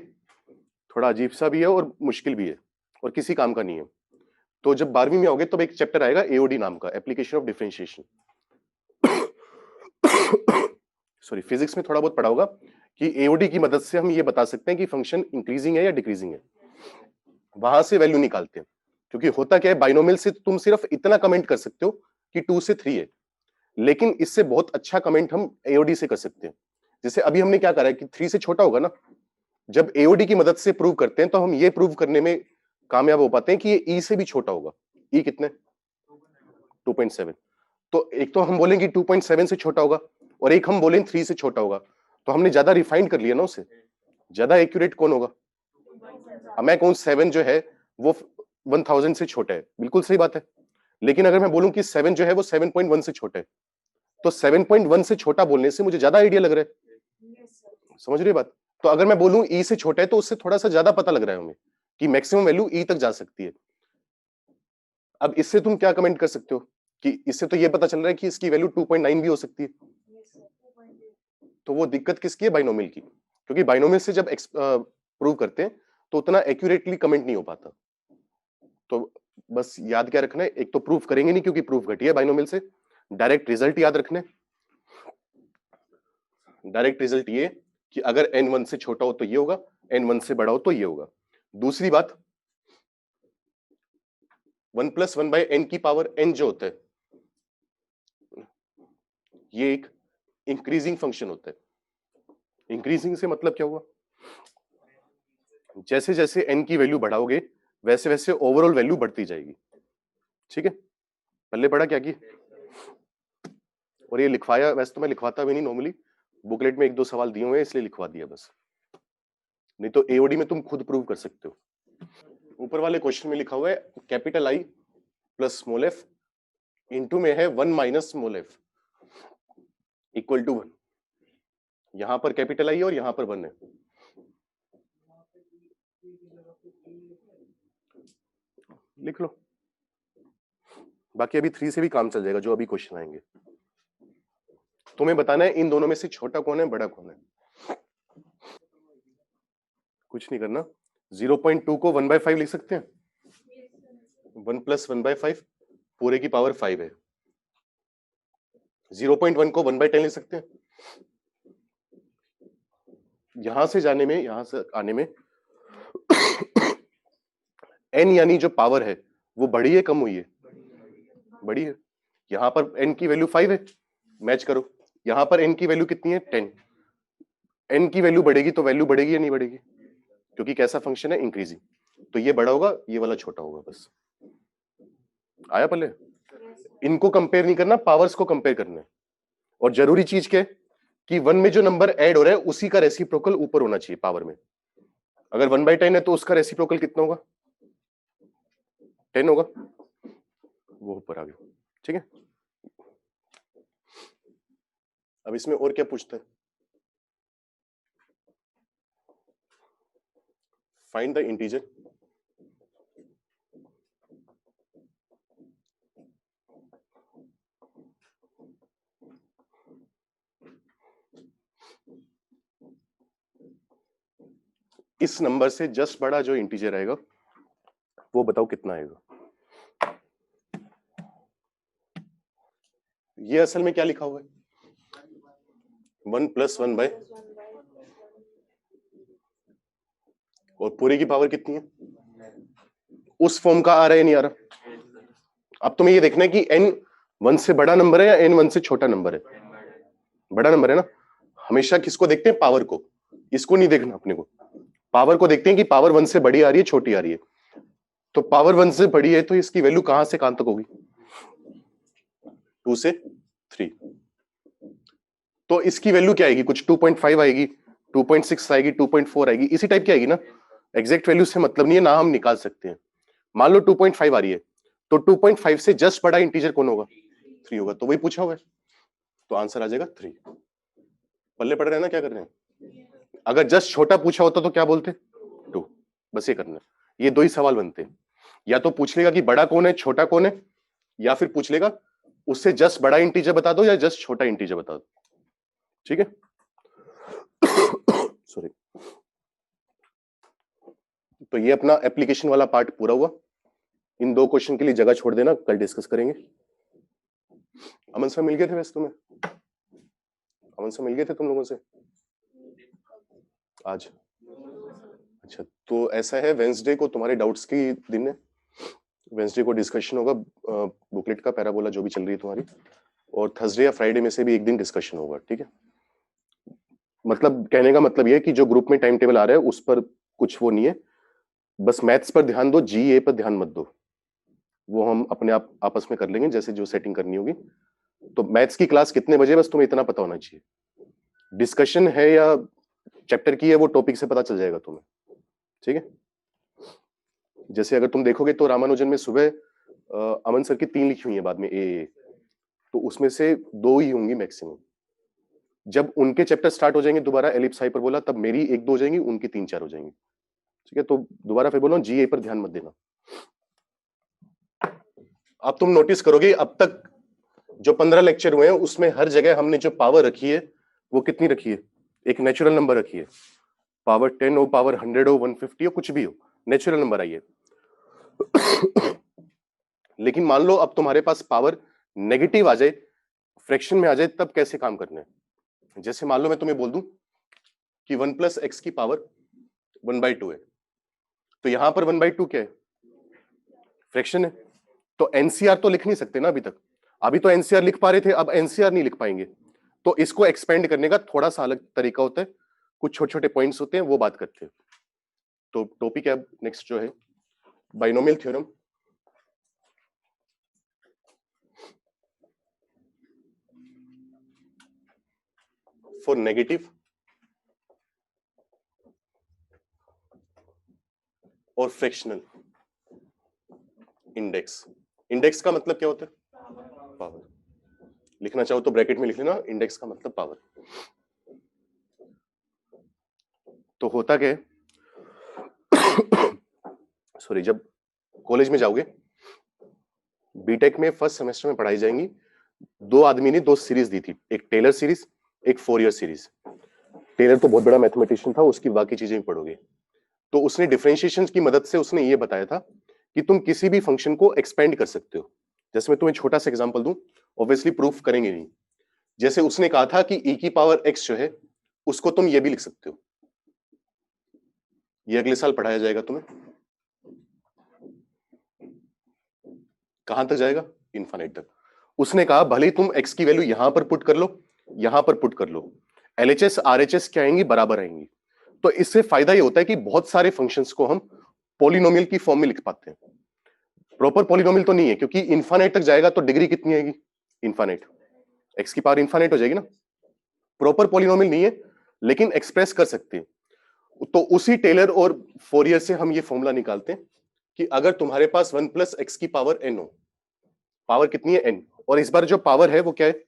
थोड़ा अजीब सा भी है और मुश्किल भी है, और किसी काम का नहीं है। तो जब 12वीं में आओगे तो एक चैप्टर आएगा एओडी नाम का, application of differentiation. Sorry, physics में थोड़ा बहुत पढ़ा होगा कि एओडी की मदद से हम ये बता सकते हैं कि फंक्शन इंक्रीजिंग है या डिक्रीजिंग है, वहां से वैल्यू निकालते हैं। क्योंकि होता क्या है, बाइनोमियल से तुम सिर्फ इतना कमेंट कर सकते हो कि 2 से 3 है, लेकिन इससे बहुत अच्छा कमेंट हम एओडी से कर सकते हैं। जैसे अभी हमने क्या करा है कि 3 से छोटा होगा ना, जब एओडी की मदद से प्रूव करते हैं तो हम ये प्रूव करने में कामयाब हो पाते हैं कि ये ई से भी छोटा होगा। ई कितने? 2.7। तो एक तो हम बोलेंगे 2.7 से छोटा होगा, और एक हम बोलें 3 से छोटा होगा, तो हमने ज्यादा रिफाइंड कर लिया ना उसे। ज्यादा एक्यूरेट कौन होगा? अब मैं कहूं 7 जो है वो 1000 से छोटा है, बिल्कुल सही बात है। लेकिन अगर मैं बोलूं कि 7 जो है वो 7.1 से छोटा है, तो 7.1 से छोटा बोलने से मुझे ज्यादा आइडिया लग रहा है। समझ रहे बात? तो अगर मैं बोलूं ई से छोटा है तो उससे थोड़ा सा ज्यादा पता लग रहा है हमें कि मैक्सिमम वैल्यू ई तक जा सकती है। अब इससे तुम क्या कमेंट कर सकते हो कि इससे तो ये पता चल रहा है कि इसकी वैल्यू 2.9 भी हो सकती है। तो वो दिक्कत किसकी है? बाइनोमियल की। क्योंकि बाइनोमियल से जब प्रूव करते हैं तो उतना एक्यूरेटली कमेंट नहीं हो पाता। तो बस याद क्या रखना है, एक तो प्रूफ करेंगे नहीं क्योंकि प्रूफ घटिया है बाइनोमियल से, डायरेक्ट रिजल्ट याद रखना है। डायरेक्ट रिजल्ट ये कि अगर n 1 से छोटा हो तो ये होगा, n 1 से बड़ा हो तो ये होगा। दूसरी बात, 1 + 1/n की पावर n जो होता है, ये एक इंक्रीजिंग फंक्शन होता है। इंक्रीजिंग से मतलब क्या हुआ? जैसे जैसे n की वैल्यू बढ़ाओगे वैसे वैसे ओवरऑल वैल्यू बढ़ती जाएगी। ठीक है, पहले पढ़ा क्या की, और ये लिखवाया, वैसे तो मैं लिखवाता भी नहीं नॉर्मली, बुकलेट में 1-2 सवाल दिए हुए हैं इसलिए लिखवा दिया बस, नहीं तो एओडी में तुम खुद प्रूव कर सकते हो। ऊपर वाले क्वेश्चन में लिखा हुआ है capital I plus small f, into में है 1 - स्मॉल f इक्वल टू 1। यहां पर कैपिटल I है और यहां पर 1 है। लिख लो, बाकी अभी 3 से भी काम चल जाएगा जो अभी क्वेश्चन आएंगे। तुम्हें बताना है इन दोनों में से छोटा कौन है, बड़ा कौन है। कुछ नहीं करना, 0.2 को 1/5 लिख सकते हैं, 1 + 1/5 पूरे की पावर 5 है। 0.1 को 1/10 लिख सकते हैं। यहां से जाने में, यहां से आने में n यानी जो पावर है वो बड़ी है कम हुई है? बड़ी है। यहां पर n की वैल्यू 5 है, मैच करो। यहां पर n की वैल्यू कितनी है? 10। n की वैल्यू बढ़ेगी तो वैल्यू बढ़ेगी या नहीं बढ़ेगी? क्योंकि कैसा फंक्शन है? इंक्रीजिंग। तो ये बड़ा होगा, ये वाला छोटा होगा। बस आया पहले? इनको कंपेयर नहीं करना, पावर्स को कंपेयर करना है। और जरूरी चीज क्या है कि 1 में जो नंबर ऐड हो रहा है उसी का रेसिप्रोकल ऊपर होना चाहिए पावर में। अगर 1/10 है तो उसका रेसिप्रोकल कितना होगा? 10 होगा, वो ऊपर आ गया। ठीक है, अब इसमें और क्या पूछता है? फाइंड द इंटीजर इस नंबर से जस्ट बड़ा जो इंटीजर आएगा वो बताओ कितना आएगा। ये असल में क्या लिखा हुआ है? 1 + 1/, और पूरे की पावर कितनी है? उस फॉर्म का आ रहा है नहीं आ रहा? अब तुम्हें ये देखना है कि n 1 से बड़ा नंबर है या n 1 से छोटा नंबर है? बड़ा नंबर है ना। हमेशा किसको देखते हैं? पावर को। इसको नहीं देखना अपने को, पावर को देखते हैं कि पावर 1 से बड़ी आ रही है छोटी आ रही है। तो पावर 1 से बड़ी है तो इसकी वैल्यू कहां से कहां तक होगी? 2 से 3। तो इसकी वैल्यू क्या आएगी? कुछ 2.5 आएगी, 2.6 आएगी, 2.4 आएगी, इसी टाइप की आएगी ना। एग्जैक्ट वैल्यू से मतलब नहीं है ना, हम निकाल सकते हैं। मान लो 2.5 आ रही है, तो 2.5 से जस्ट बड़ा इंटीजर कौन होगा? 3 होगा। तो वही पूछा हुआ है, तो आंसर आ जाएगा 3। पल्ले पड़ रहे हैं ना, क्या कर रहे हैं? अगर जस्ट छोटा पूछा होता तो क्या बोलते? 2। बस ये करना है। ये दो ही सवाल बनते हैं, या तो पूछ लेगा कि बड़ा कौन है छोटा कौन है, या फिर पूछ लेगा उससे जस्ट बड़ा इंटीजर बता दो या जस्ट छोटा इंटीजर बता दो। ठीक है, सॉरी। तो ये अपना एप्लीकेशन वाला पार्ट पूरा हुआ। इन 2 क्वेश्चन के लिए जगह छोड़ देना, कल डिस्कस करेंगे। अमन सर मिल गए थे वैसे तुम्हें? अमन सर मिल गए थे तुम लोगों से आज? अच्छा, तो ऐसा है, वेंसडे को तुम्हारे डाउट्स की दिन है। वेंसडे को डिस्कशन होगा बुकलेट का, पैराबोला जो भी चल रही है तुम्हारी, और थर्सडे या फ्राइडे में से भी एक दिन डिस्कशन होगा। ठीक है, मतलब कहने का मतलब ये है कि जो ग्रुप में टाइम टेबल आ रहा है उस पर कुछ वो नहीं है, बस मैथ्स पर ध्यान दो, जीए पर ध्यान मत दो। वो हम अपने आप आपस में कर लेंगे जैसे जो सेटिंग करनी होगी। तो मैथ्स की क्लास कितने बजे, बस तुम्हें इतना पता होना चाहिए। डिस्कशन है या चैप्टर की है वो टॉपिक से पता चल जाएगा तुम्हें। ठीक है, जैसे अगर तुम देखोगे तो रामानुजन में सुबह अमन सर की 3 लिखी हुई है, बाद में ए, तो उसमें से 2 ही होंगी मैक्सिमम। जब उनके चैप्टर स्टार्ट हो जाएंगे दोबारा एलिप्स हाइपरबोला, तब मेरी 1-2 हो जाएंगी, उनकी 3-4 हो जाएंगी। ठीक है, तो दोबारा फिर बोलो, जीए पर ध्यान मत देना। अब तुम नोटिस करोगे अब तक जो 15 लेक्चर हुए हैं उसमें हर जगह हमने जो पावर रखी है वो कितनी रखी है? एक नेचुरल नंबर रखी है। पावर 10 हो, पावर 100 हो, 150 हो, कुछ भी हो, नेचुरल नंबर आई है। लेकिन मान लो अब तुम्हारे पास पावर नेगेटिव आ जाए, फ्रैक्शन में आ जाए, तब कैसे काम करना है? जैसे मान लो मैं तुम्हें बोल दूं कि 1 + x की पावर 1/2 है, तो यहां पर 1/2 क्या है? फ्रैक्शन है। तो एनसीआर तो लिख नहीं सकते ना अभी तक, अभी तो एनसीआर लिख पा रहे थे, अब एनसीआर नहीं लिख पाएंगे। तो इसको एक्सपेंड करने का थोड़ा सा अलग तरीका होता है, कुछ छोटे छोटे पॉइंट्स होते हैं, वो बात करते हैं। तो टॉपिक है नेक्स्ट जो है बाइनोमियल थ्योरम फॉर नेगेटिव और फ्रैक्शनल इंडेक्स। इंडेक्स का मतलब क्या होता है? पावर। लिखना चाहो तो ब्रैकेट में लिख लेना, इंडेक्स का मतलब पावर। तो होता क्या है, सॉरी, जब कॉलेज में जाओगे, बीटेक में फर्स्ट सेमेस्टर में पढ़ाई जाएंगी, 2 आदमी ने 2 सीरीज दी थी, एक टेलर सीरीज, एक फोरियर सीरीज। टेलर तो बहुत बड़ा मैथमेटिशियन था, उसकी बाकी चीजें भी पढ़ोगे। तो उसने डिफरेंशिएशन की मदद से उसने ये बताया था कि तुम किसी भी फंक्शन को एक्सपेंड कर सकते हो। जैसे मैं तुम्हें छोटा सा एग्जांपल दूं, ऑब्वियसली प्रूफ करेंगे नहीं। जैसे उसने कहा था कि e की पावर x जो है उसको तुम ये भी लिख सकते हो, ये अगले साल पढ़ाया जाएगा तुम्हें। कहां तक जाएगा? इनफाइनाइट तक। उसने कहा भले ही तुम x की वैल्यू यहां पर पुट कर लो, यहां पर पुट कर लो, LHS RHS क्या आएंगी? बराबर आएंगी। तो इससे फायदा ये होता है कि बहुत सारे फंक्शंस को हम पॉलिनोमियल की फॉर्म में लिख पाते हैं। प्रॉपर पॉलिनोमियल तो नहीं है, क्योंकि इन्फानाइट तक जाएगा तो डिग्री कितनी आएगी? इन्फानाइट, एक्स की पावर इन्फानाइट हो जाएगी ना। प्रॉपर पॉलिनोमियल नहीं है, लेकिन एक्सप्रेस कर सकते हैं। तो उसी टेलर और फोरियर से हम ये फॉर्मूला निकालते हैं कि अगर तुम्हारे पास 1 प्लस एक्स की पावर एन हो, पावर कितनी है? एन, और इस बार जो पावर है वो क्या है?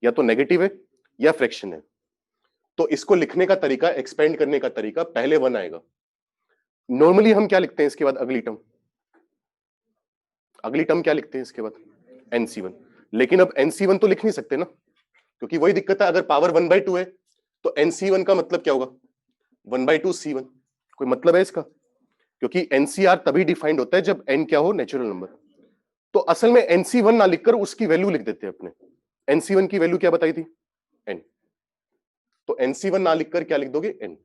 या तो नेगेटिव है या फ्रैक्शन है। तो इसको लिखने का तरीका, एक्सपेंड करने का तरीका, पहले 1 आएगा। नॉर्मली हम क्या लिखते हैं इसके बाद? अगली टर्म क्या लिखते हैं इसके बाद? NC1। लेकिन अब NC1 तो लिख नहीं सकते ना, क्योंकि वही दिक्कत है, अगर पावर 1/2 है तो NC1 का मतलब क्या होगा? 1/2 C1। कोई मतलब है इसका? क्योंकि NCR तभी डिफाइंड होता है जब n क्या हो? Natural number. तो असल में NC1 ना लिखकर उसकी वैल्यू लिख देते हैं अपने। NC1 की वैल्यू क्या बताई थी? n। तो NC1 ना लिखकर क्या लिख दोगे? n।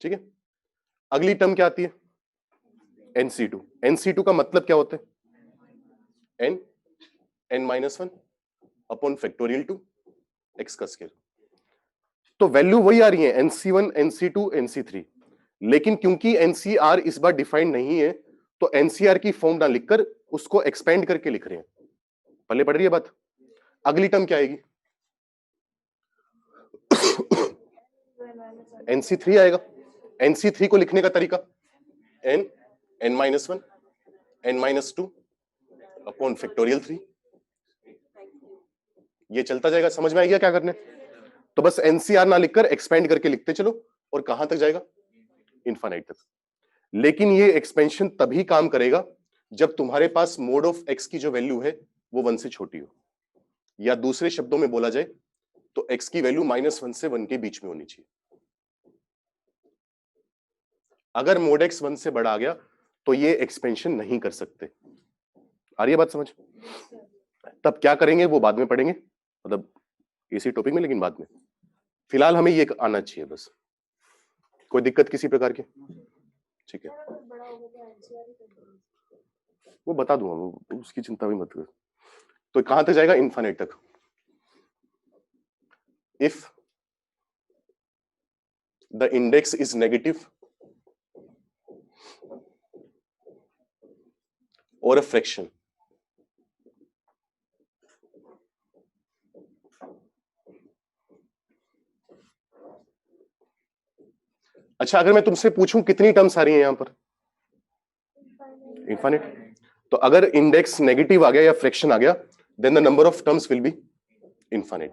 ठीक है। अगली टर्म क्या आती है? NC2। NC2 का मतलब क्या होता है? n-1 अपॉन फैक्टोरियल 2 x का स्क्वायर। तो वैल्यू वही आ रही है, NC1, NC2, NC3, लेकिन क्योंकि NCR इस बार डिफाइंड नहीं है तो NCR की फॉर्म ना लिखकर उसको एक्सपेंड करके लिख रहे हैं। पहले पढ़ रही है बात। अगली टर्म क्या आएगी? NC3 आएगा। NC3 को लिखने का तरीका n-1 n-2 अपॉन फैक्टोरियल 3। ये चलता जाएगा। समझ में आ गया क्या करने? तो बस NCR ना लिखकर एक्सपेंड करके लिखते चलो, और कहां तक जाएगा? इनफाइनाइट तक। लेकिन ये एक्सपेंशन तभी काम करेगा जब तुम्हारे पास मोड ऑफ x की जो वैल्यू है वो 1 से छोटी हो, या दूसरे शब्दों में बोला जाए तो x की वैल्यू -1 से 1 के बीच में होनी चाहिए। अगर मोड x 1 से बड़ा आ गया तो ये एक्सपेंशन नहीं कर सकते। आ रही है बात समझ? तब क्या करेंगे वो बाद में पढ़ेंगे, मतलब इसी टॉपिक में, लेकिन बाद में। फिलहाल हमें ये आना चाहिए बस। कोई दिक्कत किसी प्रकार की? ठीक है, वो बता दूंगा, वो उसकी चिंता भी मत करो। तो कहां तक जाएगा? इनफाइनाइट तक। If the index is negative और अ फ्रैक्शन, अच्छा अगर मैं तुमसे पूछूं कितनी टर्म्स आ रही हैं यहां पर? इनफाइनाइट। तो अगर इंडेक्स नेगेटिव आ गया या फ्रैक्शन आ गया, then the number of terms will be infinite.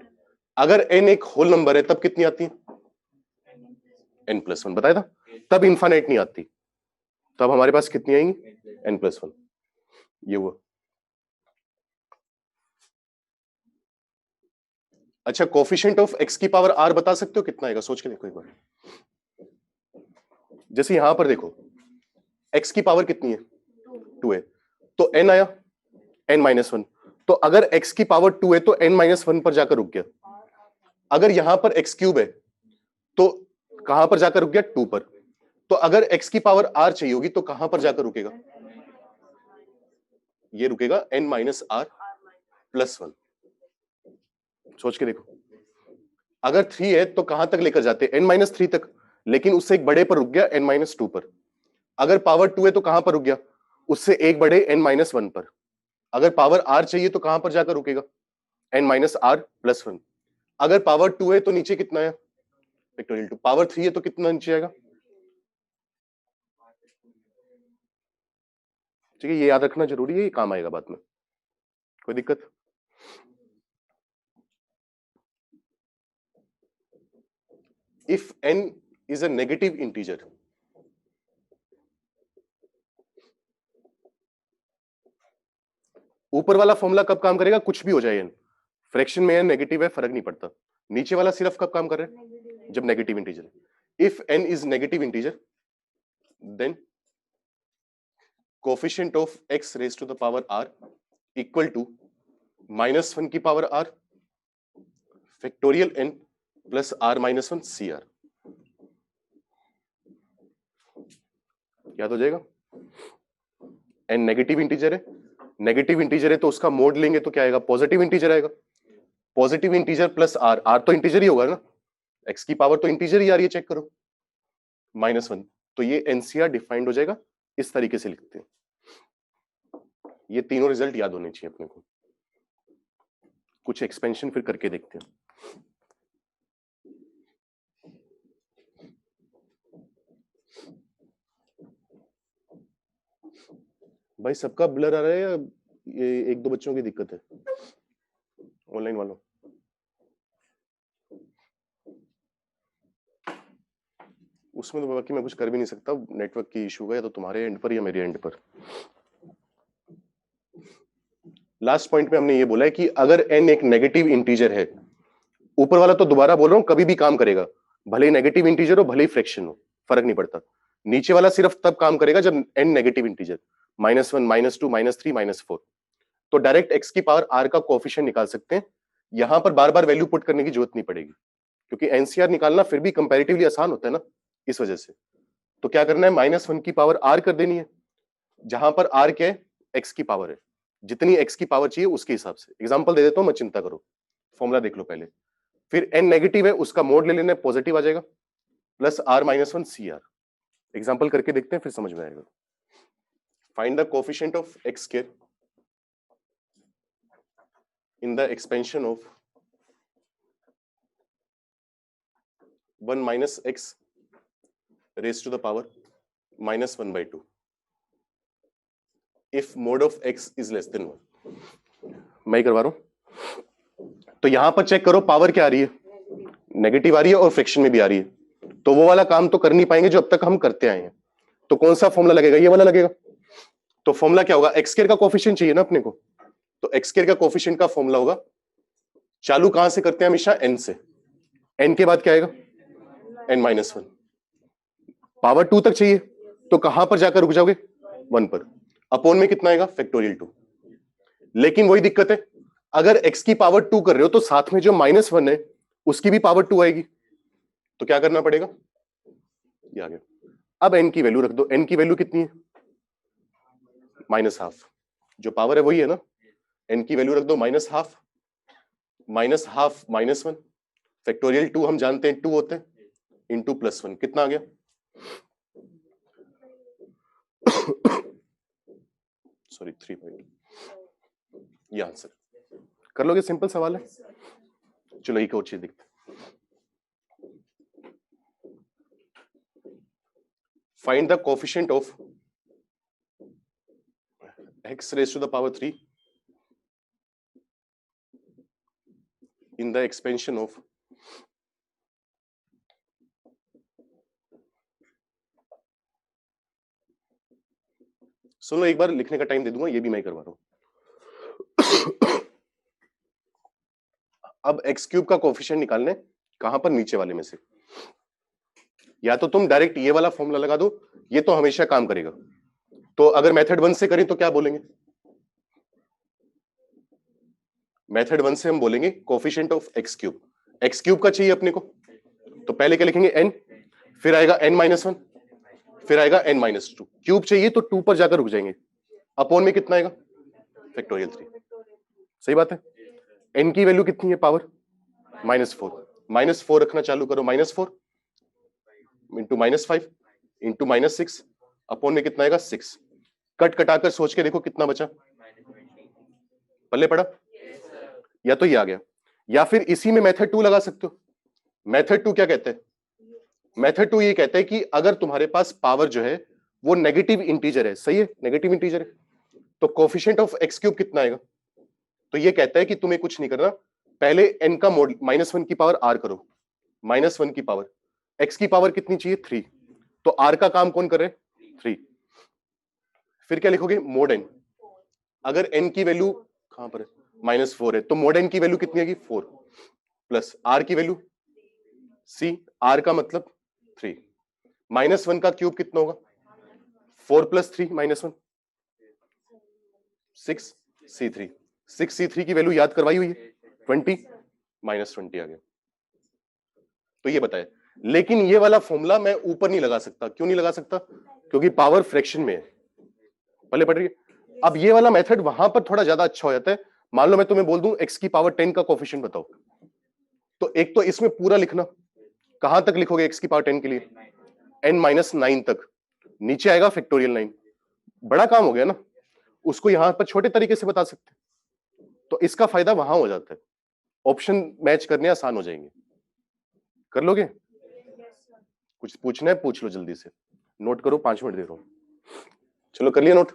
अगर n एक होल नंबर है तब कितनी आती है? n+1 बताया था। तब इनफाइनाइट नहीं आती, तब हमारे पास कितनी आएंगी? n+1। ये हुआ। अच्छा, कोफिशिएंट ऑफ x की पावर r बता सकते हो कितना आएगा? सोच के देखो एक बार। जैसे यहां पर देखो, x की पावर कितनी है? 2 है, तो n आया n-1। तो अगर x की पावर 2 है तो n-1 पर जाकर रुक गया। अगर यहां पर x³ है तो कहां पर जाकर रुक गया? 2 पर। तो अगर x की पावर r चाहिए होगी तो कहां पर जाकर रुकेगा? ये रुकेगा n-r+1। सोच के देखो, अगर 3 है तो कहां तक लेकर जाते? n-3 तक, लेकिन उससे एक बड़े पर रुक गया, n-2 पर। अगर पावर 2 है तो कहां पर रुक गया? उससे एक बड़े n-1 पर। अगर पावर r चाहिए तो कहां पर जाकर रुकेगा? n-r+1। अगर पावर 2 है तो नीचे कितना है? फैक्टोरियल 2। पावर 3 है तो कितना नीचे आएगा? ठीक है, ये याद रखना जरूरी है, ये काम आएगा बाद में। कोई दिक्कत? If n is a negative integer, ऊपर वाला फॉर्मूला कब काम करेगा? कुछ भी हो जाए n, फ्रैक्शन में n नेगेटिव है फर्क नहीं पड़ता। नीचे वाला सिर्फ कब काम कर रहा है? जब नेगेटिव इंटीजर है। If n is negative integer, then coefficient of x raise to the power r equal to -1 की power r factorial n plus r-1 CR। याद हो जाएगा? n नेगेटिव इंटीजर है, नेगेटिव इंटीजर है तो उसका मोड लेंगे तो क्या आएगा? पॉजिटिव इंटीजर आएगा। Positive integer plus r, r तो इंटीजर ही होगा ना, x की पावर तो इंटीजर ही आ रही है, चेक करो, -1। तो ये NCR डिफाइंड हो जाएगा इस तरीके से लिखते हैं। ये तीनों रिजल्ट याद होने चाहिए अपने को। कुछ एक्सपेंशन फिर करके देखते हैं। भाई सबका ब्लर आ रहा है या ये एक दो बच्चों की दिक्कत है ऑनलाइन वालों? उसमें तो बाकी मैं कुछ कर भी नहीं सकता, नेटवर्क की इशू है या तो तुम्हारे एंड पर या मेरे एंड पर। लास्ट पॉइंट में हमने ये बोला है कि अगर n एक नेगेटिव इंटीजर है, ऊपर वाला तो दोबारा बोल रहा हूं कभी भी काम करेगा, भले ही नेगेटिव इंटीजर हो भले ही फ्रैक्शन हो, फर्क नहीं पड़ता। नीचे वाला सिर्फ तब काम करेगा जब n नेगेटिव इंटीजर, -1, -2, -3, -4। तो डायरेक्ट x की पावर r का कोएफिशिएंट निकाल सकते हैं, यहां पर बार बार वैल्यू पुट करने की जरूरत नहीं पड़ेगी, क्योंकि एनसीआर निकालना फिर भी कंपैरेटिवली आसान होता है ना, इस वजह से। तो क्या करना है, -1 की पावर r कर देनी है, जहां पर r क्या है, x की पावर है, जितनी x की पावर चाहिए उसके हिसाब से। एग्जांपल दे देता हूं मैं, चिंता करो, फॉर्मूला देख लो पहले। फिर n नेगेटिव है, उसका मोड ले लेना है, पॉजिटिव आ जाएगा, प्लस r-1 CR। एग्जांपल करके देखते हैं, फिर समझ में आएगा। Find the coefficient of x square in the expansion of 1 minus x raised to the power -1/2 if mod of x is less than 1। मैं ही करवा रहा हूं। तो यहां पर चेक करो पावर क्या आ रही है, नेगेटिव आ रही है और फ्रैक्शन में भी आ रही है, तो वो वाला काम तो कर नहीं पाएंगे जो अब तक हम करते आए हैं। तो कौन सा फॉर्मूला लगेगा, ये वाला लगेगा। तो फॉर्मूला क्या होगा, x स्क्वायर का कोएफिशिएंट चाहिए ना अपने को, तो x स्क्वायर का कोएफिशिएंट का फॉर्मूला होगा, चालू कहां से करते हैं हमेशा, n से। n के बाद क्या आएगा, n-1। पावर 2 तक चाहिए तो कहां पर जाकर रुक जाओगे, 1 पर। अपॉन में कितना आएगा, फैक्टोरियल 2। लेकिन वही दिक्कत है, अगर x की पावर 2 कर रहे हो तो साथ में जो -1 है उसकी भी पावर 2 आएगी, तो क्या करना पड़ेगा, ये आ गया। अब n की वैल्यू रख दो, n की वैल्यू कितनी है, -12। जो पावर है वही है ना, n की वैल्यू रख दो -12, -12 -1, फैक्टोरियल 2 हम जानते हैं 2 होते हैं, इंटू +1, कितना आ गया सॉरी 3 पॉइंट, ये आंसर कर लोगे, सिंपल सवाल है। चलो एक और चीज देखते हैं, find the coefficient of x raised to the power 3 in the expansion of सुनो, एक बार लिखने का टाइम दे दूंगा, ये भी मैं करवा रहा हूं। अब x क्यूब का कोएफिशिएंट निकालने, कहां पर, नीचे वाले में से। या तो तुम डायरेक्ट ये वाला फॉर्मूला लगा दो, ये तो हमेशा काम करेगा। तो अगर मेथड 1 से करें तो क्या बोलेंगे, मेथड 1 से हम बोलेंगे coefficient of x cube, x cube का चाहिए अपने को, तो पहले क्या लिखेंगे, n, फिर आएगा n-1, फिर आएगा n-2। क्यूब चाहिए तो 2 पर जाकर रुक जाएंगे, अपॉन में कितना आएगा, फैक्टोरियल 3। सही बात है। n की वैल्यू कितनी है, पावर -4, -4 रखना चालू करो, -4 इंटू -5 इंटू -6, अपॉन में कितना आएगा, 6। कट कटाकर सोच के देखो कितना बचा, पल्ले पड़ा, या तो ये आ गया, या फिर इसी में मेथड 2 लगा सकते हो। मेथड 2 क्या कहते हैं, मेथड 2 ये कहता है कि अगर तुम्हारे पास पावर जो है वो नेगेटिव इंटीजर है, सही है, नेगेटिव इंटीजर है, तो कोएफिशिएंट ऑफ x क्यूब कितना आएगा। तो ये कहता है कि तुम्हें कुछ नहीं करना, पहले n का मोड -1 की पावर r करो, -1 की पावर, x की पावर कितनी चाहिए, 3, तो r का काम कौन कर रहे हैं, 3। फिर क्या लिखोगे, मोड n, अगर n की वैल्यू कहां पर है, -4 है, तो मोड n की वैल्यू कितनी आएगी, 4, प्लस r की वैल्यू c, r का मतलब 3, -1 का क्यूब कितना होगा, 4 + 3 -1, 6 c3, 6 c3 की वैल्यू याद करवाई हुई है, 20, -20 आ गया। तो ये बताया, लेकिन ये वाला फॉर्मूला मैं ऊपर नहीं लगा सकता, क्यों नहीं लगा सकता, क्योंकि पावर फ्रैक्शन में है, पहले पढ़ रही है। अब ये वाला मेथड वहां पर थोड़ा ज्यादा अच्छा हो जाता है, मान लो मैं तुम्हें बोल दूं x की पावर 10 का कोएफिशिएंट बताओ, तो एक तो इसमें पूरा लिखना, कहां तक लिखोगे x की पावर 10 के लिए, n-9 तक, नीचे आएगा फैक्टोरियल 9, बड़ा काम हो गया ना, उसको यहां पर छोटे तरीके से बता सकते हैं, तो इसका फायदा वहां हो जाता है, ऑप्शन मैच करने आसान हो जाएंगे। कर लोगे? कुछ पूछना है पूछ लो जल्दी से, नोट करो, 5 मिनट दे रहा हूं। चलो कर लिया नोट?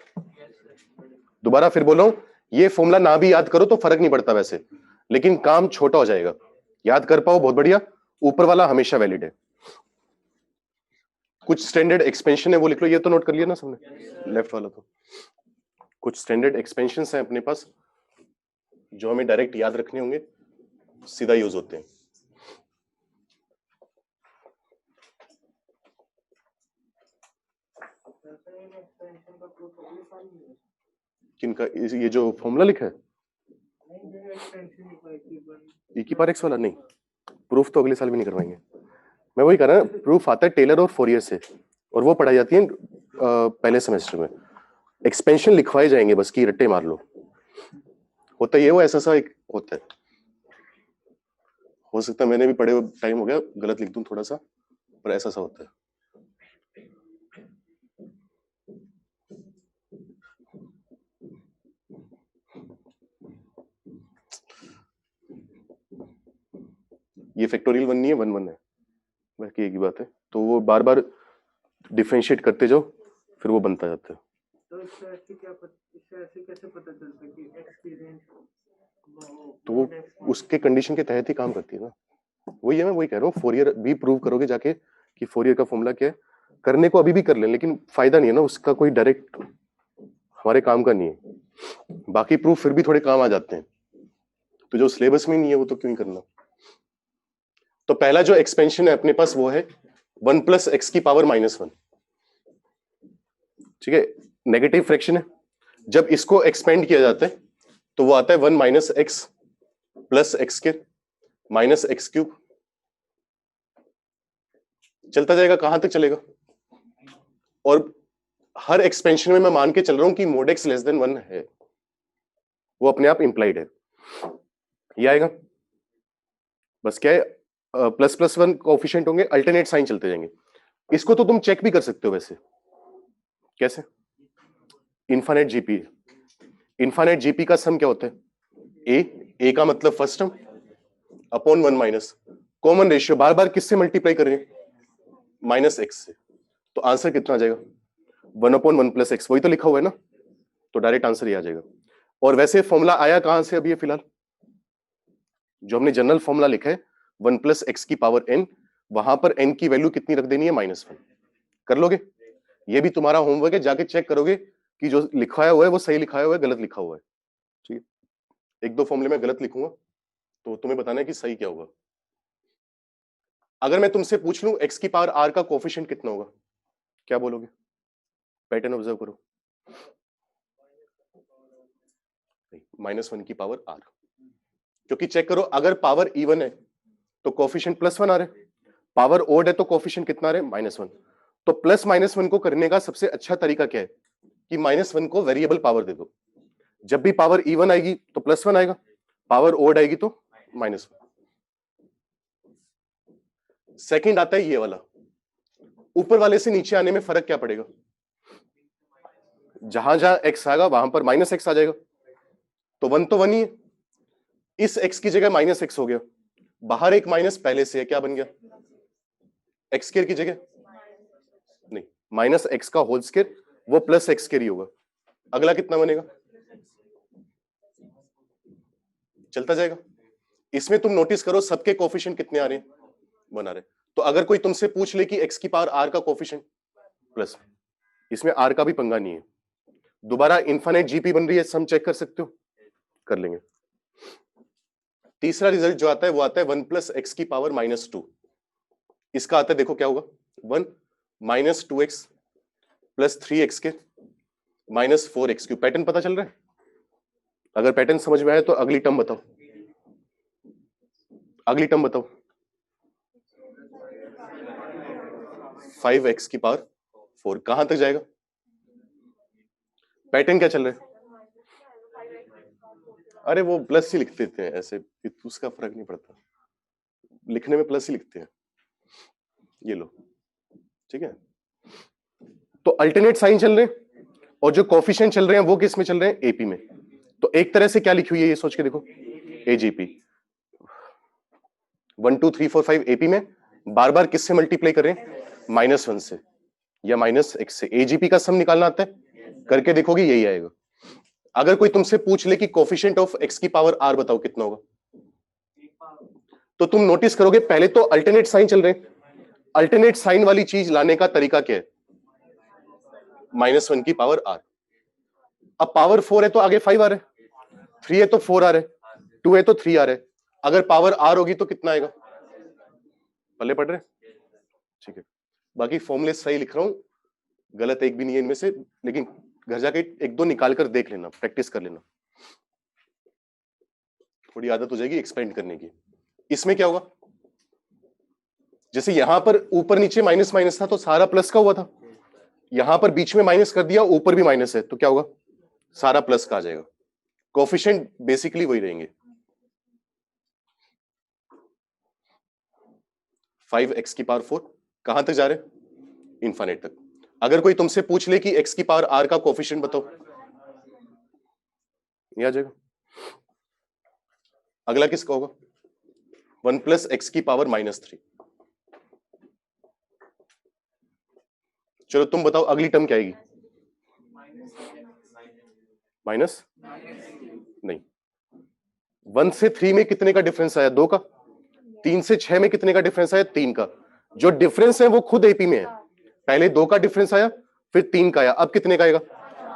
दोबारा फिर बोल रहा हूं, ये फॉर्मूला ना भी याद करो तो फर्क नहीं पड़ता वैसे, लेकिन काम छोटा हो जाएगा। याद कर पाओ बहुत बढ़िया, ऊपर वाला हमेशा वैलिड है। कुछ स्टैंडर्ड एक्सपेंशन है वो लिख लो, ये तो नोट कर लिया ना सबने, लेफ्ट वाला तो। कुछ स्टैंडर्ड एक्सपेंशंस हैं अपने पास जो हमें डायरेक्ट याद रखने होंगे, सीधा यूज होते हैं। किनका? ये जो फॉर्मूला लिखा है e की पावर x वाला? नहीं, प्रूफ तो अगले साल भी नहीं करवाएंगे। मैं वही कह रहा हूं, प्रूफ आता है टेलर और फोरियर से, और वो पढ़ाई जाती है पहले सेमेस्टर में। एक्सपेंशन लिखवाए जाएंगे बस, की रट्टे मार लो। होता ये वो ऐसा सा एक होता है, हो सकता है मैंने भी पढ़े टाइम हो गया गलत लिख दूं थोड़ा सा, पर ऐसा सा होता है। ये फैक्टोरियल 1 नहीं है, 1 1 है, बाकी एक ही बात है। तो वो बार बार डिफरेंशिएट करते जाओ, फिर वो बनता जाता है। तो इससे ऐसे कैसे पता चलता है कि x की रेंज, तो वो उसके कंडीशन के तहत ही काम करती है ना, वही है, मैं वही कह रहा हूँ। फोरियर भी प्रूव करोगे जाके कि फोरियर का फॉर्मूला क्या है, करने को अभी भी कर लें, लेकिन फायदा नहीं है ना उसका, कोई डायरेक्ट हमारे काम का नहीं है। बाकी प्रूफ फिर भी थोड़े काम आ जाते हैं, तो जो सिलेबस में नहीं है वो तो क्यों ही करना। तो पहला जो एक्सपेंशन है अपने पास वो है 1 प्लस एक्स की पावर -1, ठीक है, नेगेटिव फ्रैक्शन है। जब इसको एक्सपेंड किया जाता है तो वो आता है 1 माइनस एक्स प्लस एक्स के माइनस एक्स क्यूब, चलता जाएगा, कहां तक चलेगा। और हर एक्सपेंशन में मैं मान के चल रहा हूं कि मोड एक्स लेस देन 1 है, वो अपने आप इंप्लाइड है, ये आएगा। बस क्या है, प्लस प्लस 1 कोएफिशिएंट होंगे, अल्टरनेट साइन चलते जाएंगे। इसको तो तुम चेक भी कर सकते हो वैसे, कैसे? इनफाइनाइट जीपी, इनफाइनाइट जीपी का सम क्या होता है? ए का मतलब first term upon 1 minus common ratio, बार बार किससे मल्टीप्लाई कर रहे हैं? माइनस एक्स से। तो आंसर कितना आ जाएगा? 1/1 प्लस एक्स, वही तो लिखा हुआ है ना, तो डायरेक्ट आंसर ये आ जाएगा। और वैसे फॉर्मूला आया कहां से अभी ये फिलहाल? जो हमने जनरल फॉर्मूला लिखा है 1 प्लस एक्स की पावर n, वहां पर n की वैल्यू कितनी रख देनी है? -1। कर लोगे? ये भी तुम्हारा होमवर्क है, जाके चेक करोगे कि जो लिखाया हुआ है वो सही लिखाया हुआ है गलत लिखा हुआ है। ठीक है, 1-2 फॉर्मूले में गलत लिखूंगा तो तुम्हें बताना है कि सही क्या होगा। अगर मैं तुमसे पूछ लूं x की पावर r का कोएफिशिएंट कितना होगा, क्या बोलोगे? पैटर्न ऑब्जर्व करो, -1 की पावर r, क्योंकि चेक करो अगर पावर इवन है तो कोएफिशिएंट +1 आ रहा है, पावर ओड है तो कोएफिशिएंट कितना आ रहा है? -1। तो प्लस -1 को करने का सबसे अच्छा तरीका क्या है कि -1 को वेरिएबल पावर दे दो। जब भी पावर इवन आएगी तो +1 आएगा, पावर ओड आएगी तो -1। सेकंड आता है ये वाला, ऊपर वाले से नीचे आने में फर्क क्या पड़ेगा? जहां जहां x आएगा वहां पर -x आ जाएगा, तो 1 तो 1 ही है, इस x की जगह -x हो गया, बाहर एक माइनस पहले से है, क्या बन गया? एक्स स्क्वायर की जगह नहीं, -x का होल स्क्वायर, वो प्लस एक्स स्क्वायर ही होगा। अगला कितना बनेगा? चलता जाएगा। इसमें तुम नोटिस करो सबके कोएफिशिएंट कितने आ रहे हैं? 1 आ रहे हैं। तो अगर कोई तुमसे पूछ ले कि x की पावर r का कोएफिशिएंट प्लस, इसमें r का भी पंगा नहीं है। दोबारा इनफाइनाइट जीपी बन रही है, सम चेक कर सकते हो, कर लेंगे। तीसरा रिजल्ट जो आता है वो आता है 1 प्लस एक्स की पावर -2, इसका आता है देखो क्या होगा? 1 माइनस 2x प्लस 3x के माइनस 4x क्यूब। पैटर्न पता चल रहा है? अगर पैटर्न समझ में आया तो अगली टर्म बताओ, अगली टर्म बताओ। 5x की पावर 4 कहां तक जाएगा? पैटर्न क्या चल रहा है? अरे वो प्लस ही लिख देते हैं ऐसे, उसका फर्क नहीं पड़ता, लिखने में प्लस ही लिखते हैं, ये लो, ठीक है। तो अल्टरनेट साइन चल रहे हैं और जो कोफिशिएंट चल रहे हैं वो किस में चल रहे हैं? एपी में। तो एक तरह से क्या लिखी हुई है ये सोच के देखो, एजीपी 1 2 3 4 5 एपी में बार बार किससे मल्टीप्लाई कर रहे हैं? -1 से या -x से। एजीपी का सम निकालना आता है, करके देखोगे यही आएगा। अगर कोई तुमसे पूछ ले कि कोफिशिएंट ऑफ x की पावर r बताओ कितना होगा, तो तुम नोटिस करोगे पहले तो अल्टरनेट साइन चल रहे हैं। अल्टरनेट साइन वाली चीज लाने का तरीका क्या है? -1 की पावर r। अब पावर 4 है तो आगे 5 आ रहा है, 3 है तो 4 आ रहा है, 2 है तो 3 आ रहा है। अगर पावर r होगी तो कितना आएगा? पल्ले पड़ रहे? ठीक है, बाकी फॉर्मूले सही लिख रहा हूं, गलत एक भी नहीं है इनमें से, लेकिन घर जाके एक दो निकाल कर देख लेना, प्रैक्टिस कर लेना, थोड़ी आदत हो जाएगी एक्सपेंड करने की। इसमें क्या होगा? जैसे यहां पर ऊपर नीचे माइनस माइनस था तो सारा प्लस का हुआ था, यहां पर बीच में माइनस कर दिया, ऊपर भी माइनस है तो क्या होगा? सारा प्लस का आ जाएगा। कोफिशिएंट बेसिकली वही रहेंगे। 5x की पावर 4 कहां तक जा रहे हैं? इनफाइनाइट तक। अगर कोई तुमसे पूछ ले कि x की पावर r का कोफिशिएंट बताओ, ये आ जाएगा। अगला किसका होगा? 1 प्लस x की पावर -3। चलो तुम बताओ अगली टर्म क्या आएगी? माइनस नहीं। 1 से 3 में कितने का डिफरेंस आया? 2 का। 3 से 6 में कितने का डिफरेंस आया? 3 का। जो डिफरेंस है वो खुद एपी में है। पहले 2 का डिफरेंस आया, फिर 3 का आया, अब कितने का आएगा?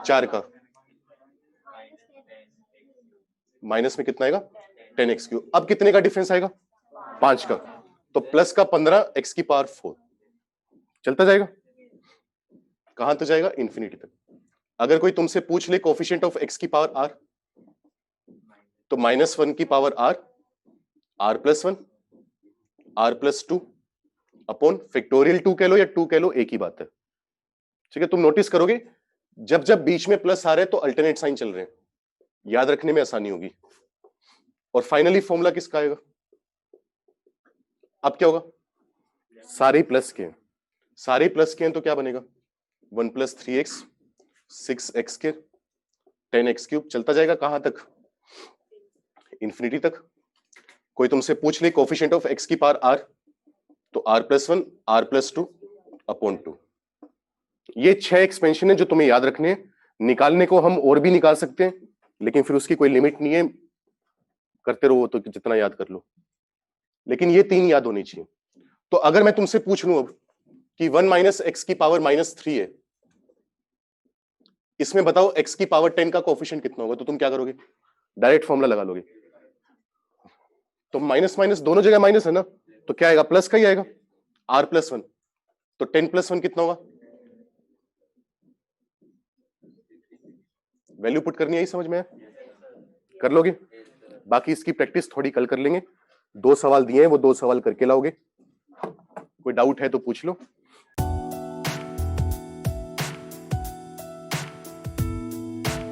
4 का। माइनस में कितना आएगा? 10x3। अब कितने का डिफरेंस आएगा? 5 का। तो प्लस का 15 x की पावर 4 चलता जाएगा। कहां तक जाएगा? इंफिनिटी तक। अगर कोई तुमसे पूछ ले कोफिशिएंट ऑफ x की पावर r, तो -1 की power r, r+1, r+2 upon factorial 2 कह लो या 2 कह लो, एक ही बात है। ठीक है, तुम नोटिस करोगे जब जब बीच में प्लस आ रहे हैं तो अल्टरनेट साइन चल रहे हैं, याद रखने में आसानी होगी। और फाइनली फॉर्मूला किसका आएगा? अब क्या होगा? सारे प्लस के हैं, सारे प्लस के हैं तो क्या बनेगा? 1 + 3x 6x², 10x³ चलता जाएगा कहां तक? इंफिनिटी तक। कोई तुमसे पूछ ले कोफिशिएंट ऑफ x की पावर r, तो r+1 r+2 अपॉन 2। ये 6 एक्सपेंशन है जो तुम्हें याद रखने हैं। निकालने को हम और भी निकाल सकते हैं, लेकिन फिर उसकी कोई लिमिट नहीं है, करते रहो तो जितना याद कर लो, लेकिन ये 3 याद होनी चाहिए। तो अगर मैं तुमसे पूछ लूं अब कि 1 - x की पावर -3 है, इसमें बताओ x की पावर 10 का कोफिशिएंट कितना होगा, तो तुम क्या करोगे? डायरेक्ट फॉर्मूला लगा लोगे। तो माइनस माइनस दोनों जगह माइनस है ना, तो क्या आएगा? प्लस का ही आएगा, r+1। तो 10+1 कितना होगा? वैल्यू पुट करनी है, समझ में? कर लोगे? बाकी इसकी प्रैक्टिस थोड़ी कल कर लेंगे। 2 सवाल दिए हैं, वो 2 सवाल करके लाओगे। कोई डाउट है तो पूछ लो।